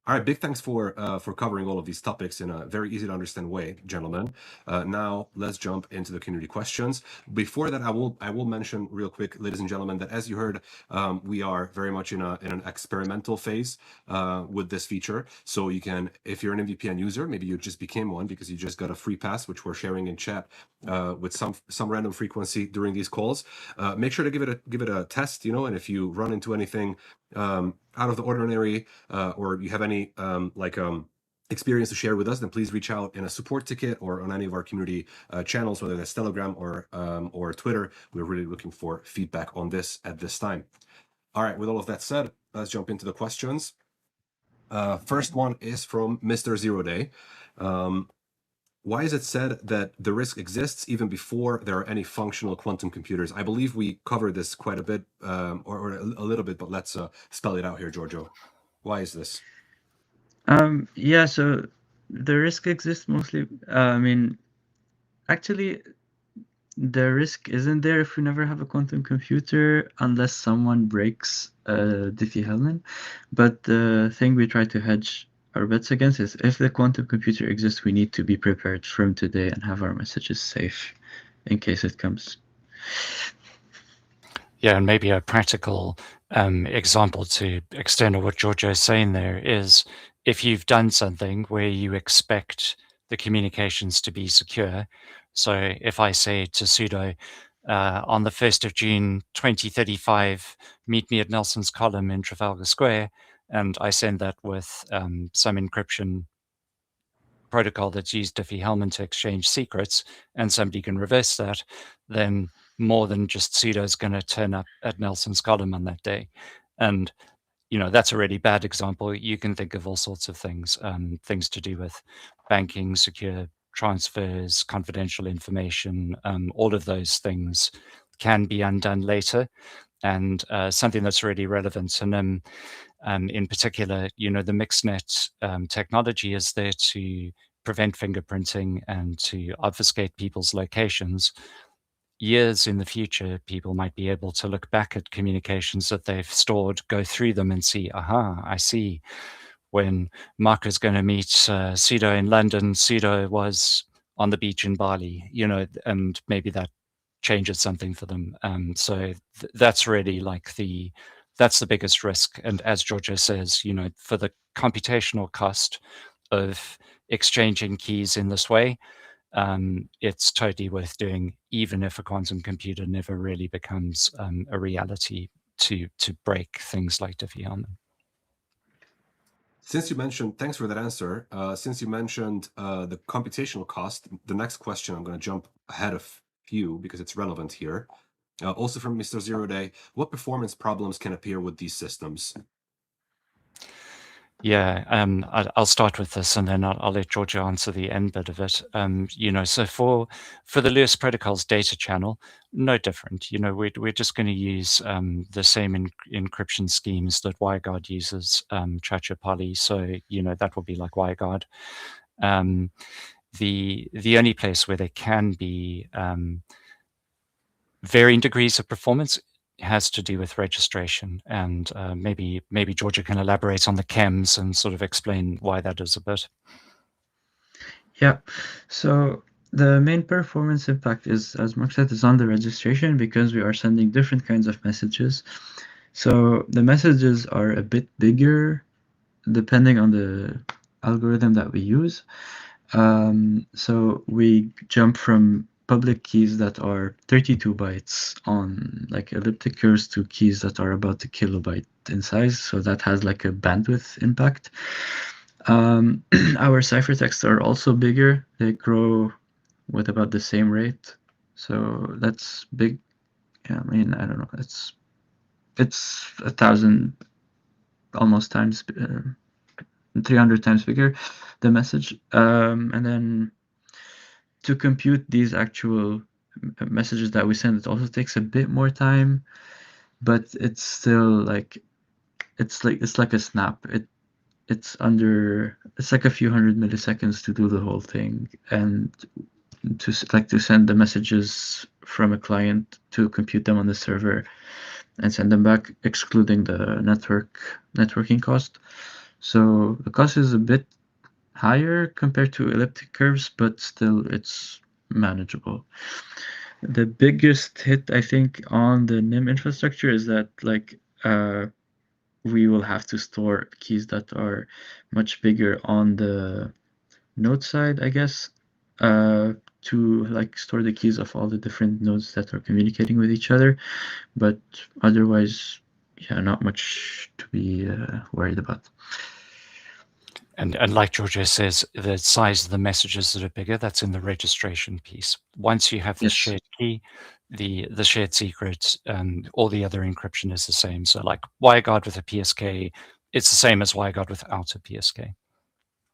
All right, big thanks for covering all of these topics in a very easy to understand way, gentlemen. Now let's jump into the community questions. Before that, I will mention real quick, ladies and gentlemen, that as you heard, we are very much in an experimental phase with this feature. So you can, if you're an NymVPN user, maybe you just became one because you just got a free pass, which we're sharing in chat with some random frequency during these calls. Make sure to give it a test, and if you run into anything out of the ordinary, or you have any experience to share with us, then please reach out in a support ticket or on any of our community channels, whether that's Telegram or Twitter. We're really looking for feedback on this at this time. All right, with all of that said, let's jump into the questions. First one is from Mr. Zero Day. Why is it said that the risk exists even before there are any functional quantum computers? I believe we covered this quite a bit, or a little bit, but let's spell it out here, Giorgio. Why is this? Yeah, so the risk exists mostly. Actually, the risk isn't there if we never have a quantum computer, unless someone breaks Diffie-Hellman. But the thing we try to hedge our bets against is if the quantum computer exists, we need to be prepared from today and have our messages safe in case it comes. Yeah, and maybe a practical example to extend on what Giorgio is saying there is, if you've done something where you expect the communications to be secure. So if I say to Sudo, on the 1st of June 2035, meet me at Nelson's Column in Trafalgar Square, and I send that with some encryption protocol that's used Diffie-Hellman to exchange secrets, and somebody can reverse that, then more than just Sudo is going to turn up at Nelson's Column on that day. And that's a really bad example. You can think of all sorts of things, things to do with banking, secure transfers, confidential information. All of those things can be undone later. And something that's really relevant to NIM, in particular, the MixNet technology is there to prevent fingerprinting and to obfuscate people's locations. Years in the future, people might be able to look back at communications that they've stored, go through them and see, aha, I see. When Mark is going to meet Sudo in London, Sudo was on the beach in Bali, and maybe that changes something for them. So that's really that's the biggest risk. And as Giorgio says, for the computational cost of exchanging keys in this way, it's totally worth doing, even if a quantum computer never really becomes a reality to break things like Diffie-Hellman. Since you mentioned, thanks for that answer. Since you mentioned the computational cost, the next question, I'm going to jump ahead of you because it's relevant here. Also from Mr. Zero Day, what performance problems can appear with these systems? Yeah, I'll start with this, and then I'll let Giorgio answer the end bit of it. So for the Lewes Protocol's data channel, no different. We're just going to use the same encryption schemes that WireGuard uses, Chacha-Poly. So that will be like WireGuard. The only place where there can be varying degrees of performance has to do with registration, and maybe Giorgio can elaborate on the chems and sort of explain why that is a bit. Yeah, so the main performance impact is, as Mark said, is on the registration because we are sending different kinds of messages. So the messages are a bit bigger depending on the algorithm that we use. So we jump from public keys that are 32 bytes on like elliptic curves to keys that are about a kilobyte in size. So that has like a bandwidth impact. Our ciphertexts are also bigger. They grow with about the same rate. So that's big. Yeah, I mean, I don't know. It's 1,000 almost times, 300 times bigger, the message. And then to compute these actual messages that we send, it also takes a bit more time, but it's still like it's like a snap. It's like a few hundred milliseconds to do the whole thing, and to send the messages from a client to compute them on the server and send them back, excluding the networking cost. So the cost is a bit higher compared to elliptic curves, but still it's manageable. The biggest hit, I think, on the NIM infrastructure is that we will have to store keys that are much bigger on the node side, I guess, to store the keys of all the different nodes that are communicating with each other. But otherwise, yeah, not much to be worried about. And like Georgio says, the size of the messages that are bigger, that's in the registration piece. Once you have the shared key, the shared secret, and all the other encryption is the same. So like WireGuard with a PSK, it's the same as WireGuard without a PSK.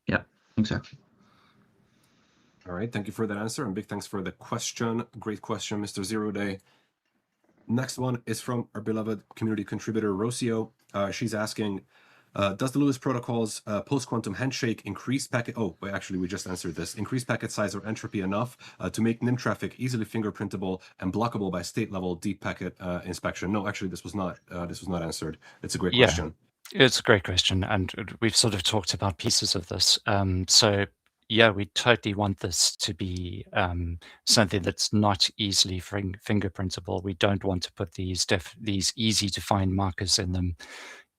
Yeah, exactly. All right, thank you for that answer, and big thanks for the question. Great question, Mr. Zero Day. Next one is from our beloved community contributor, Rocio. She's asking, does the Lewes Protocol's post-quantum handshake increase packet... Oh, actually, we just answered this. Increase packet size or entropy enough to make NIM traffic easily fingerprintable and blockable by state-level deep packet inspection? No, actually, this was not answered. It's a great question. It's a great question, and we've sort of talked about pieces of this. So yeah, we totally want this to be something that's not easily fingerprintable. We don't want to put these easy to find markers in them.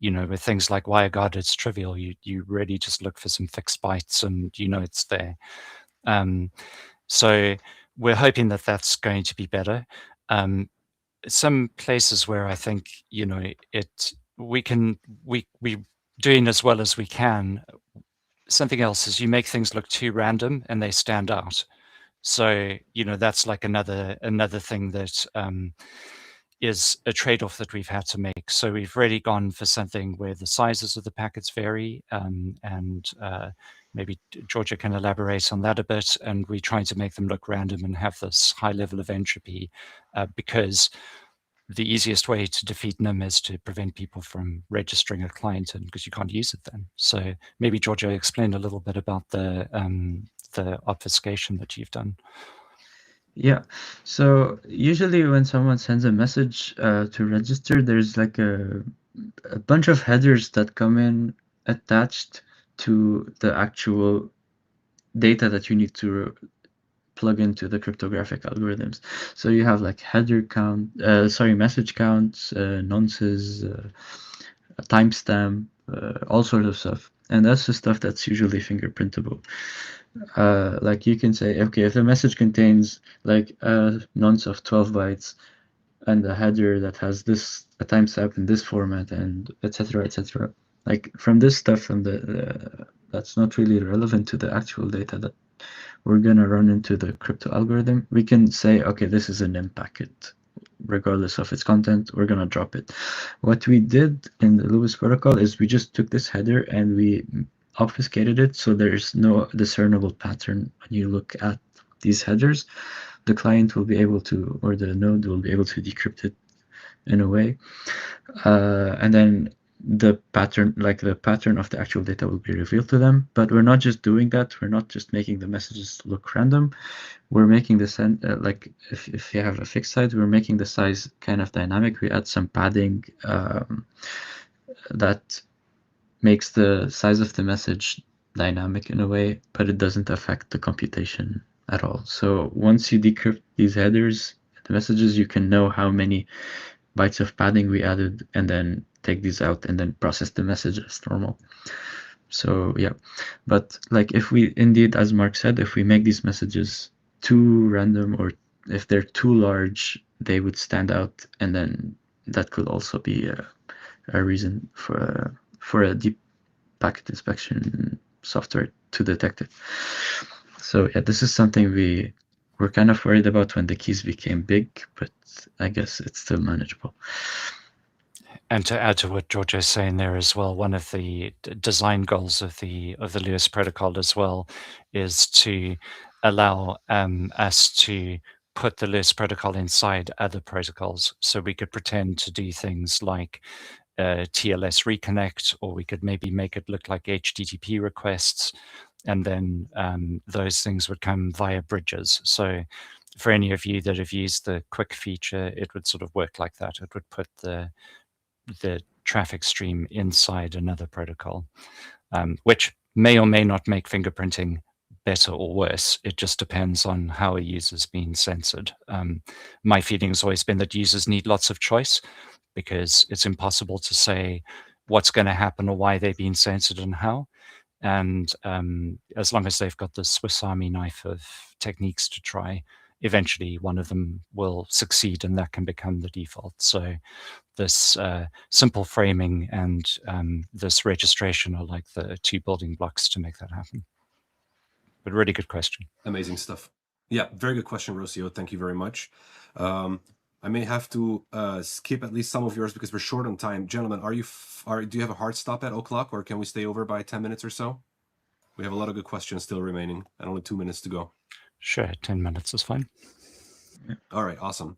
With things like WireGuard, it's trivial. You really just look for some fixed bytes and it's there. So we're hoping that that's going to be better. Some places where I think we're doing as well as we can. Something else is you make things look too random and they stand out. So that's like another thing that is a trade-off that we've had to make. So we've really gone for something where the sizes of the packets vary, and maybe Georgia can elaborate on that a bit. And we're trying to make them look random and have this high level of entropy because the easiest way to defeat NIM is to prevent people from registering a client, and because you can't use it then. So maybe Georgia, explain a little bit about the obfuscation that you've done. Yeah, so usually when someone sends a message to register, there's like a bunch of headers that come in attached to the actual data that you need to plug into the cryptographic algorithms. So you have like header count, message counts, nonces, a timestamp, all sorts of stuff. And that's the stuff that's usually fingerprintable. Like you can say, okay, if the message contains like a nonce of 12 bytes and a header that has a timestamp in this format, and etc., etc. Like from this stuff, from that's not really relevant to the actual data that we're gonna run into the crypto algorithm. We can say, okay, this is a NIM packet, regardless of its content. We're gonna drop it. What we did in the Lewes protocol is we just took this header and we obfuscated it, so there's no discernible pattern when you look at these headers. The client will be able to, or the node will be able to decrypt it in a way, and then the pattern of the actual data will be revealed to them. But we're not just doing that. We're not just making the messages look random. We're making the if you have a fixed size, we're making the size kind of dynamic. We add some padding that makes the size of the message dynamic in a way, but it doesn't affect the computation at all. So once you decrypt these headers, the messages, you can know how many bytes of padding we added, and then take these out and then process the message as normal. So yeah, but like if we indeed, as Mark said, if we make these messages too random, or if they're too large, they would stand out, and then that could also be a reason for a deep packet inspection software to detect it. So yeah, this is something we we're kind of worried about when the keys became big, but I guess it's still manageable. And to add to what Georgio is saying there as well, one of the design goals of the Lewes Protocol as well is to allow us to put the Lewes Protocol inside other protocols. So we could pretend to do things like TLS reconnect, or we could maybe make it look like HTTP requests, and then those things would come via bridges. So for any of you that have used the quick feature, it would sort of work like that. It would put the traffic stream inside another protocol, which may or may not make fingerprinting better or worse. It just depends on how a user's been censored. My feeling has always been that users need lots of choice, because it's impossible to say what's going to happen or why they've been censored and how. And as long as they've got the Swiss Army knife of techniques to try, eventually one of them will succeed, and that can become the default. So this simple framing and this registration are like the two building blocks to make that happen. But really good question. Amazing stuff. Yeah, very good question, Rocio. Thank you very much. I may have to skip at least some of yours because we're short on time. Gentlemen, do you have a hard stop at 0:00, or can we stay over by 10 minutes or so? We have a lot of good questions still remaining and only 2 minutes to go. Sure, 10 minutes is fine. All right, awesome.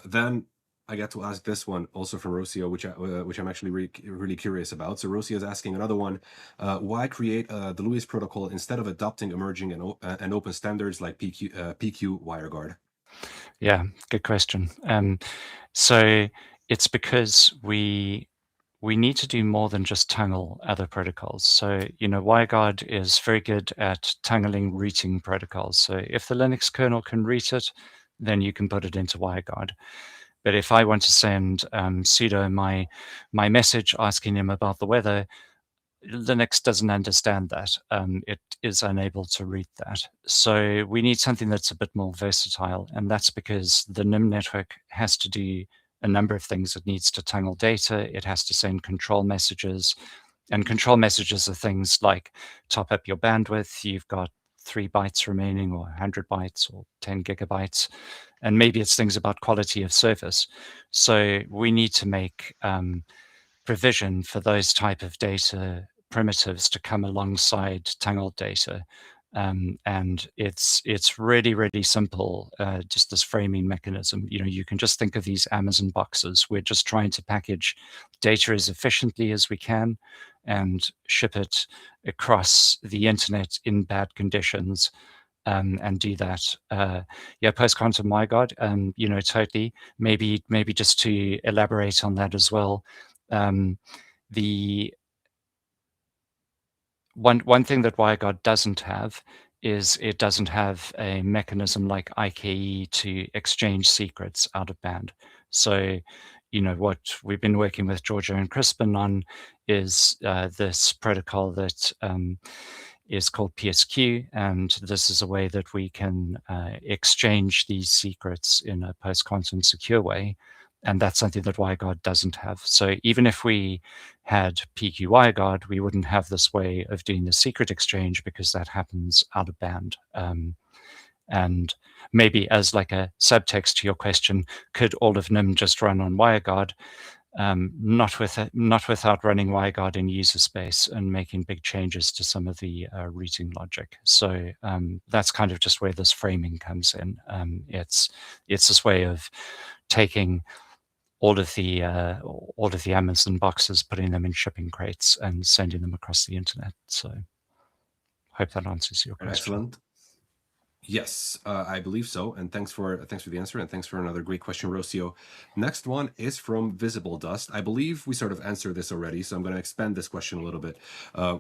Then I get to ask this one also from Rocio, which I'm actually really curious about. So Rocio is asking another one: why create the Lewes Protocol instead of adopting emerging and open standards like PQ WireGuard? Yeah, good question. So it's because we need to do more than just tangle other protocols. So, WireGuard is very good at tangling routing protocols. So if the Linux kernel can route it, then you can put it into WireGuard. But if I want to send Sudo my message asking him about the weather, Linux doesn't understand that. It is unable to read that. So we need something that's a bit more versatile, and that's because the NIM network has to do a number of things. It needs to tangle data, it has to send control messages, and control messages are things like top up your bandwidth, you've got 3 bytes remaining, or 100 bytes, or 10 gigabytes, and maybe it's things about quality of service. So we need to make provision for those type of data primitives to come alongside tangled data. And it's really, really simple, just this framing mechanism. You can just think of these Amazon boxes. We're just trying to package data as efficiently as we can and ship it across the internet in bad conditions, and do that. Yeah, post-quantum WireGuard, totally. Maybe just to elaborate on that as well. The one thing that WireGuard doesn't have is it doesn't have a mechanism like IKE to exchange secrets out of band. So, what we've been working with Georgio and Crispin on is this protocol that is called PSQ, and this is a way that we can exchange these secrets in a post-quantum secure way. And that's something that WireGuard doesn't have. So even if we had PQ WireGuard, we wouldn't have this way of doing the secret exchange because that happens out of band. And maybe as like a subtext to your question, could all of NIM just run on WireGuard? Not without running WireGuard in user space and making big changes to some of the routing logic. So that's kind of just where this framing comes in. It's this way of taking all of the Amazon boxes, putting them in shipping crates, and sending them across the internet. So, hope that answers your question. Excellent. Yes, I believe so. And thanks for the answer, and thanks for another great question, Rocio. Next one is from Visible Dust. I believe we sort of answered this already, so I'm going to expand this question a little bit.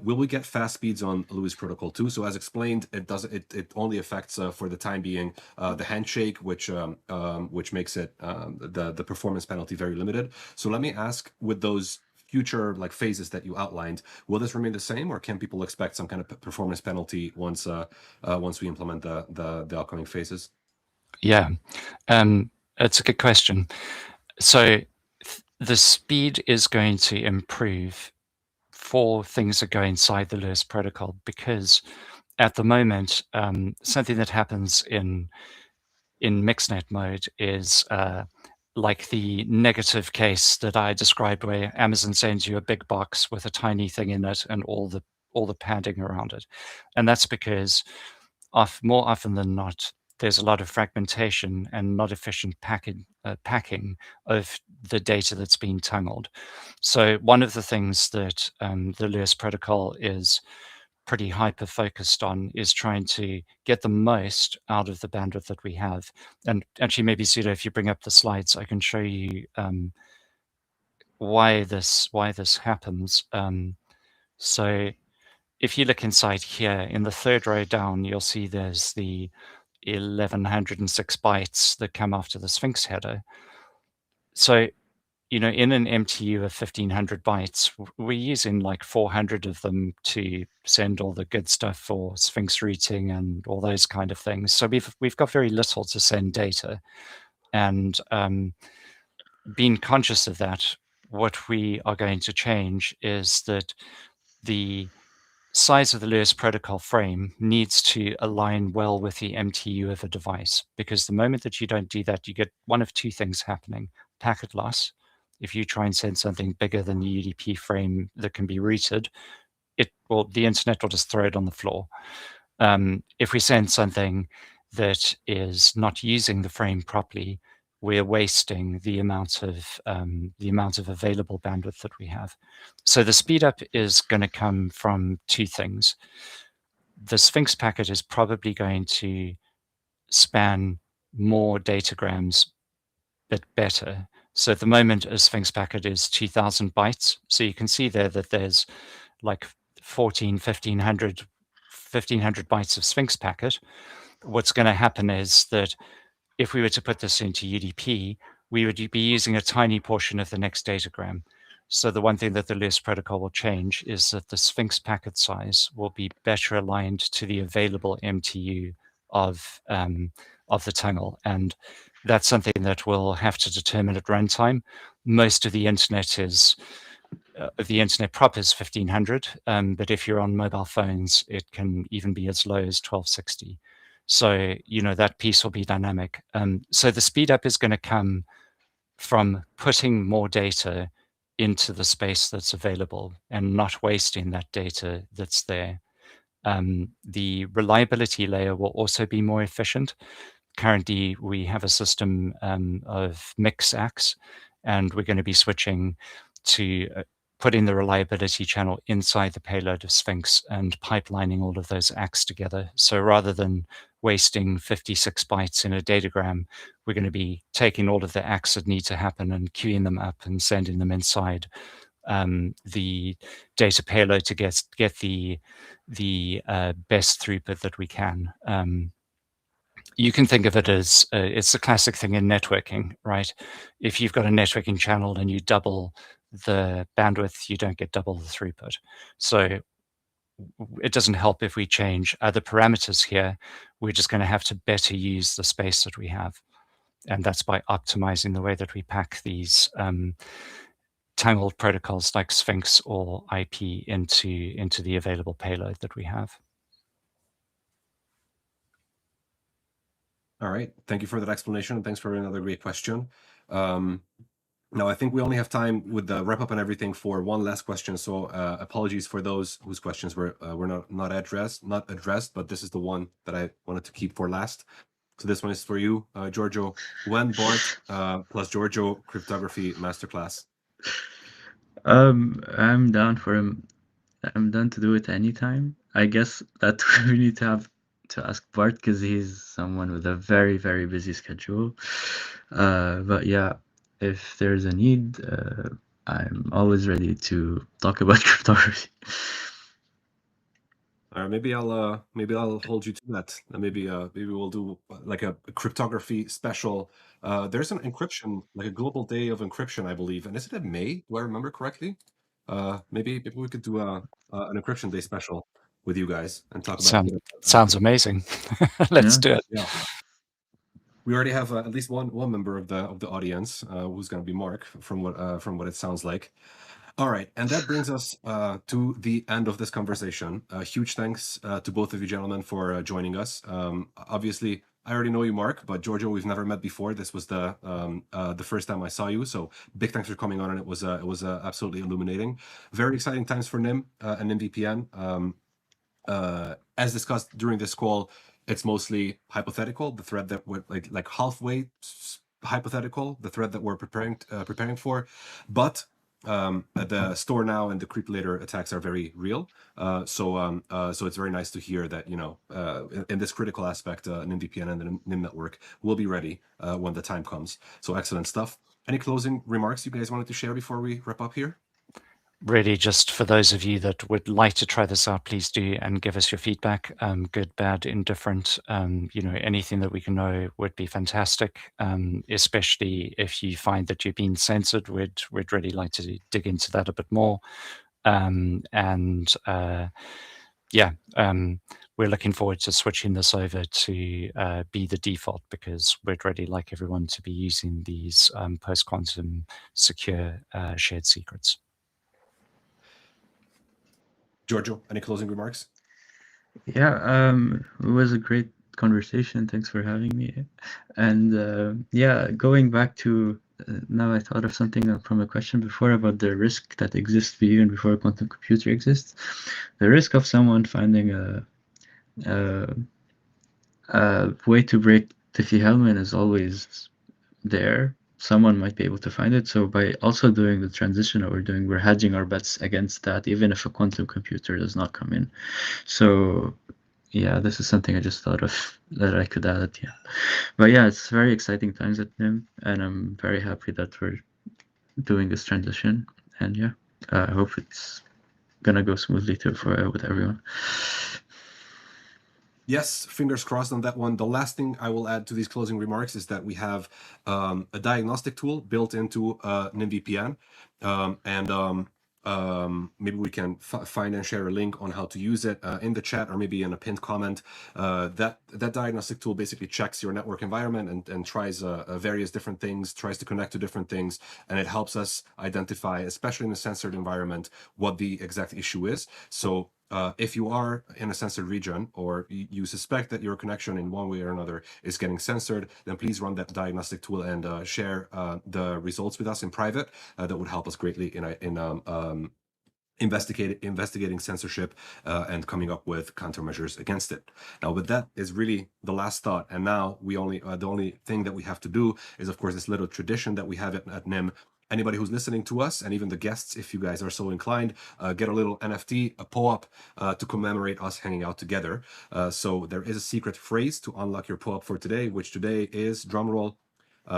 Will we get fast speeds on Lewes Protocol 2? So as explained, it only affects for the time being the handshake, which makes it the performance penalty very limited. So let me ask, with those future phases that you outlined, will this remain the same, or can people expect some kind of performance penalty once we implement the upcoming phases? Yeah, it's a good question. So the speed is going to improve for things that go inside the Lewes protocol, because at the moment, something that happens in mixnet mode is like the negative case that I described, where Amazon sends you a big box with a tiny thing in it and all the padding around it, and that's because more often than not, there's a lot of fragmentation and not efficient packing of the data that's being tunneled. So one of the things that the Lewes Protocol is pretty hyper focused on is trying to get the most out of the bandwidth that we have. And actually, maybe Sudo, if you bring up the slides, I can show you why this happens. So if you look inside here, in the third row down, you'll see there's the 1106 bytes that come after the Sphinx header. So, in an MTU of 1500 bytes, we're using like 400 of them to send all the good stuff for Sphinx routing and all those kind of things. So we've got very little to send data, and being conscious of that, what we are going to change is that the size of the Lewes protocol frame needs to align well with the MTU of a device, because the moment that you don't do that, you get one of two things happening: packet loss. If you try and send something bigger than the UDP frame that can be routed, the internet will just throw it on the floor. If we send something that is not using the frame properly, we're wasting the amount of available bandwidth that we have. So the speed up is going to come from two things. The Sphinx packet is probably going to span more datagrams, but better. So at the moment, a Sphinx packet is 2000 bytes. So you can see there that there's like 1500 bytes of Sphinx packet. What's going to happen is that if we were to put this into UDP, we would be using a tiny portion of the next datagram. So the one thing that the Lewes protocol will change is that the Sphinx packet size will be better aligned to the available MTU of the tunnel, and that's something that we'll have to determine at runtime. Most of the internet is the internet proper is 1500, but if you're on mobile phones, it can even be as low as 1260. So, that piece will be dynamic. So the speed up is going to come from putting more data into the space that's available and not wasting that data that's there. The reliability layer will also be more efficient. Currently, we have a system of mix ACKs, and we're going to be switching to putting the reliability channel inside the payload of Sphinx and pipelining all of those ACKs together. So rather than wasting 56 bytes in a datagram, we're going to be taking all of the ACKs that need to happen and queuing them up and sending them inside the data payload to get the best throughput that we can. You can think of it as it's a classic thing in networking, right? If you've got a networking channel and you double the bandwidth, you don't get double the throughput. So it doesn't help if we change other parameters here. We're just going to have to better use the space that we have. And that's by optimizing the way that we pack these tangled protocols like Sphinx or IP into the available payload that we have. All right. Thank you for that explanation. Thanks for another great question. Now, I think we only have time with the wrap up and everything for one last question. So apologies for those whose questions were not addressed, but this is the one that I wanted to keep for last. So this one is for you, Georgio. When Bart plus Georgio cryptography masterclass? I'm down for him. I'm down to do it anytime. I guess that we need to ask Bart, because he's someone with a very, very busy schedule. But yeah, if there's a need, I'm always ready to talk about cryptography. Maybe I'll hold you to that. Maybe we'll do like a cryptography special. There's an encryption, like a global day of encryption, I believe. And is it in May? Do I remember correctly? Maybe we could do an encryption day special with you guys and talk about. Sounds amazing. Let's do it. Yeah. We already have at least one member of the audience who's going to be Mark, from what it sounds like. All right, and that brings us to the end of this conversation. Huge thanks to both of you gentlemen for joining us. Obviously, I already know you, Mark, but Giorgio, we've never met before. This was the first time I saw you, so big thanks for coming on, and it was absolutely illuminating. Very exciting times for NIM and NymVPN. As discussed during this call, it's mostly hypothetical. The thread that we're like halfway hypothetical, the thread that we're preparing for, but the store now and the creep later attacks are very real. So it's very nice to hear that, you know, in this critical aspect, NymVPN and the NIM network will be ready when the time comes. So excellent stuff. Any closing remarks you guys wanted to share before we wrap up here? Really, just for those of you that would like to try this out, please do and give us your feedback. Good, bad, indifferent. You know, anything that we can know would be fantastic. Especially if you find that you've been censored, we'd really like to dig into that a bit more. We're looking forward to switching this over to be the default, because we'd really like everyone to be using these post-quantum secure shared secrets. Giorgio, any closing remarks? Yeah, it was a great conversation. Thanks for having me. And yeah, going back to now, I thought of something from a question before about the risk that exists even before a quantum computer exists. The risk of someone finding a way to break Diffie-Hellman is always there. Someone might be able to find it. So by also doing the transition that we're doing, we're hedging our bets against that, even if a quantum computer does not come in. So yeah, this is something I just thought of that I could add. Yeah, but yeah, it's very exciting times at NIM, and I'm very happy that we're doing this transition. And yeah, I hope it's gonna go smoothly too with everyone. Yes, fingers crossed on that one. The last thing I will add to these closing remarks is that we have a diagnostic tool built into NymVPN, maybe we can find and share a link on how to use it in the chat or maybe in a pinned comment. That diagnostic tool basically checks your network environment and tries various different things, tries to connect to different things, and it helps us identify, especially in a censored environment, what the exact issue is. So if you are in a censored region or you suspect that your connection in one way or another is getting censored, then please run that diagnostic tool and share the results with us in private. That would help us greatly in investigating censorship and coming up with countermeasures against it. Now, but that is really the last thought. And now we only the only thing that we have to do is, of course, this little tradition that we have at NIM. Anybody who's listening to us, and even the guests, if you guys are so inclined, get a little NFT, a POAP, to commemorate us hanging out together. So there is a secret phrase to unlock your POAP for today, which today is, drumroll,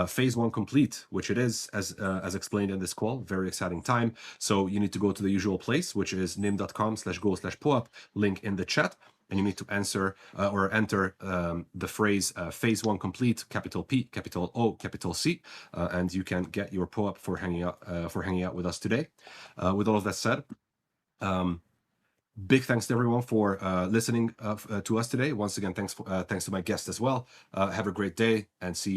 phase 1 complete, which it is, as explained in this call. Very exciting time. So you need to go to the usual place, which is nym.com/go/POAP, link in the chat. And you need to answer or enter the phrase phase 1 complete, capital P, capital O, capital C, and you can get your POAP for hanging out with us today. With all of that said, big thanks to everyone for listening to us today. Once again, thanks to my guest as well. Have a great day and see you.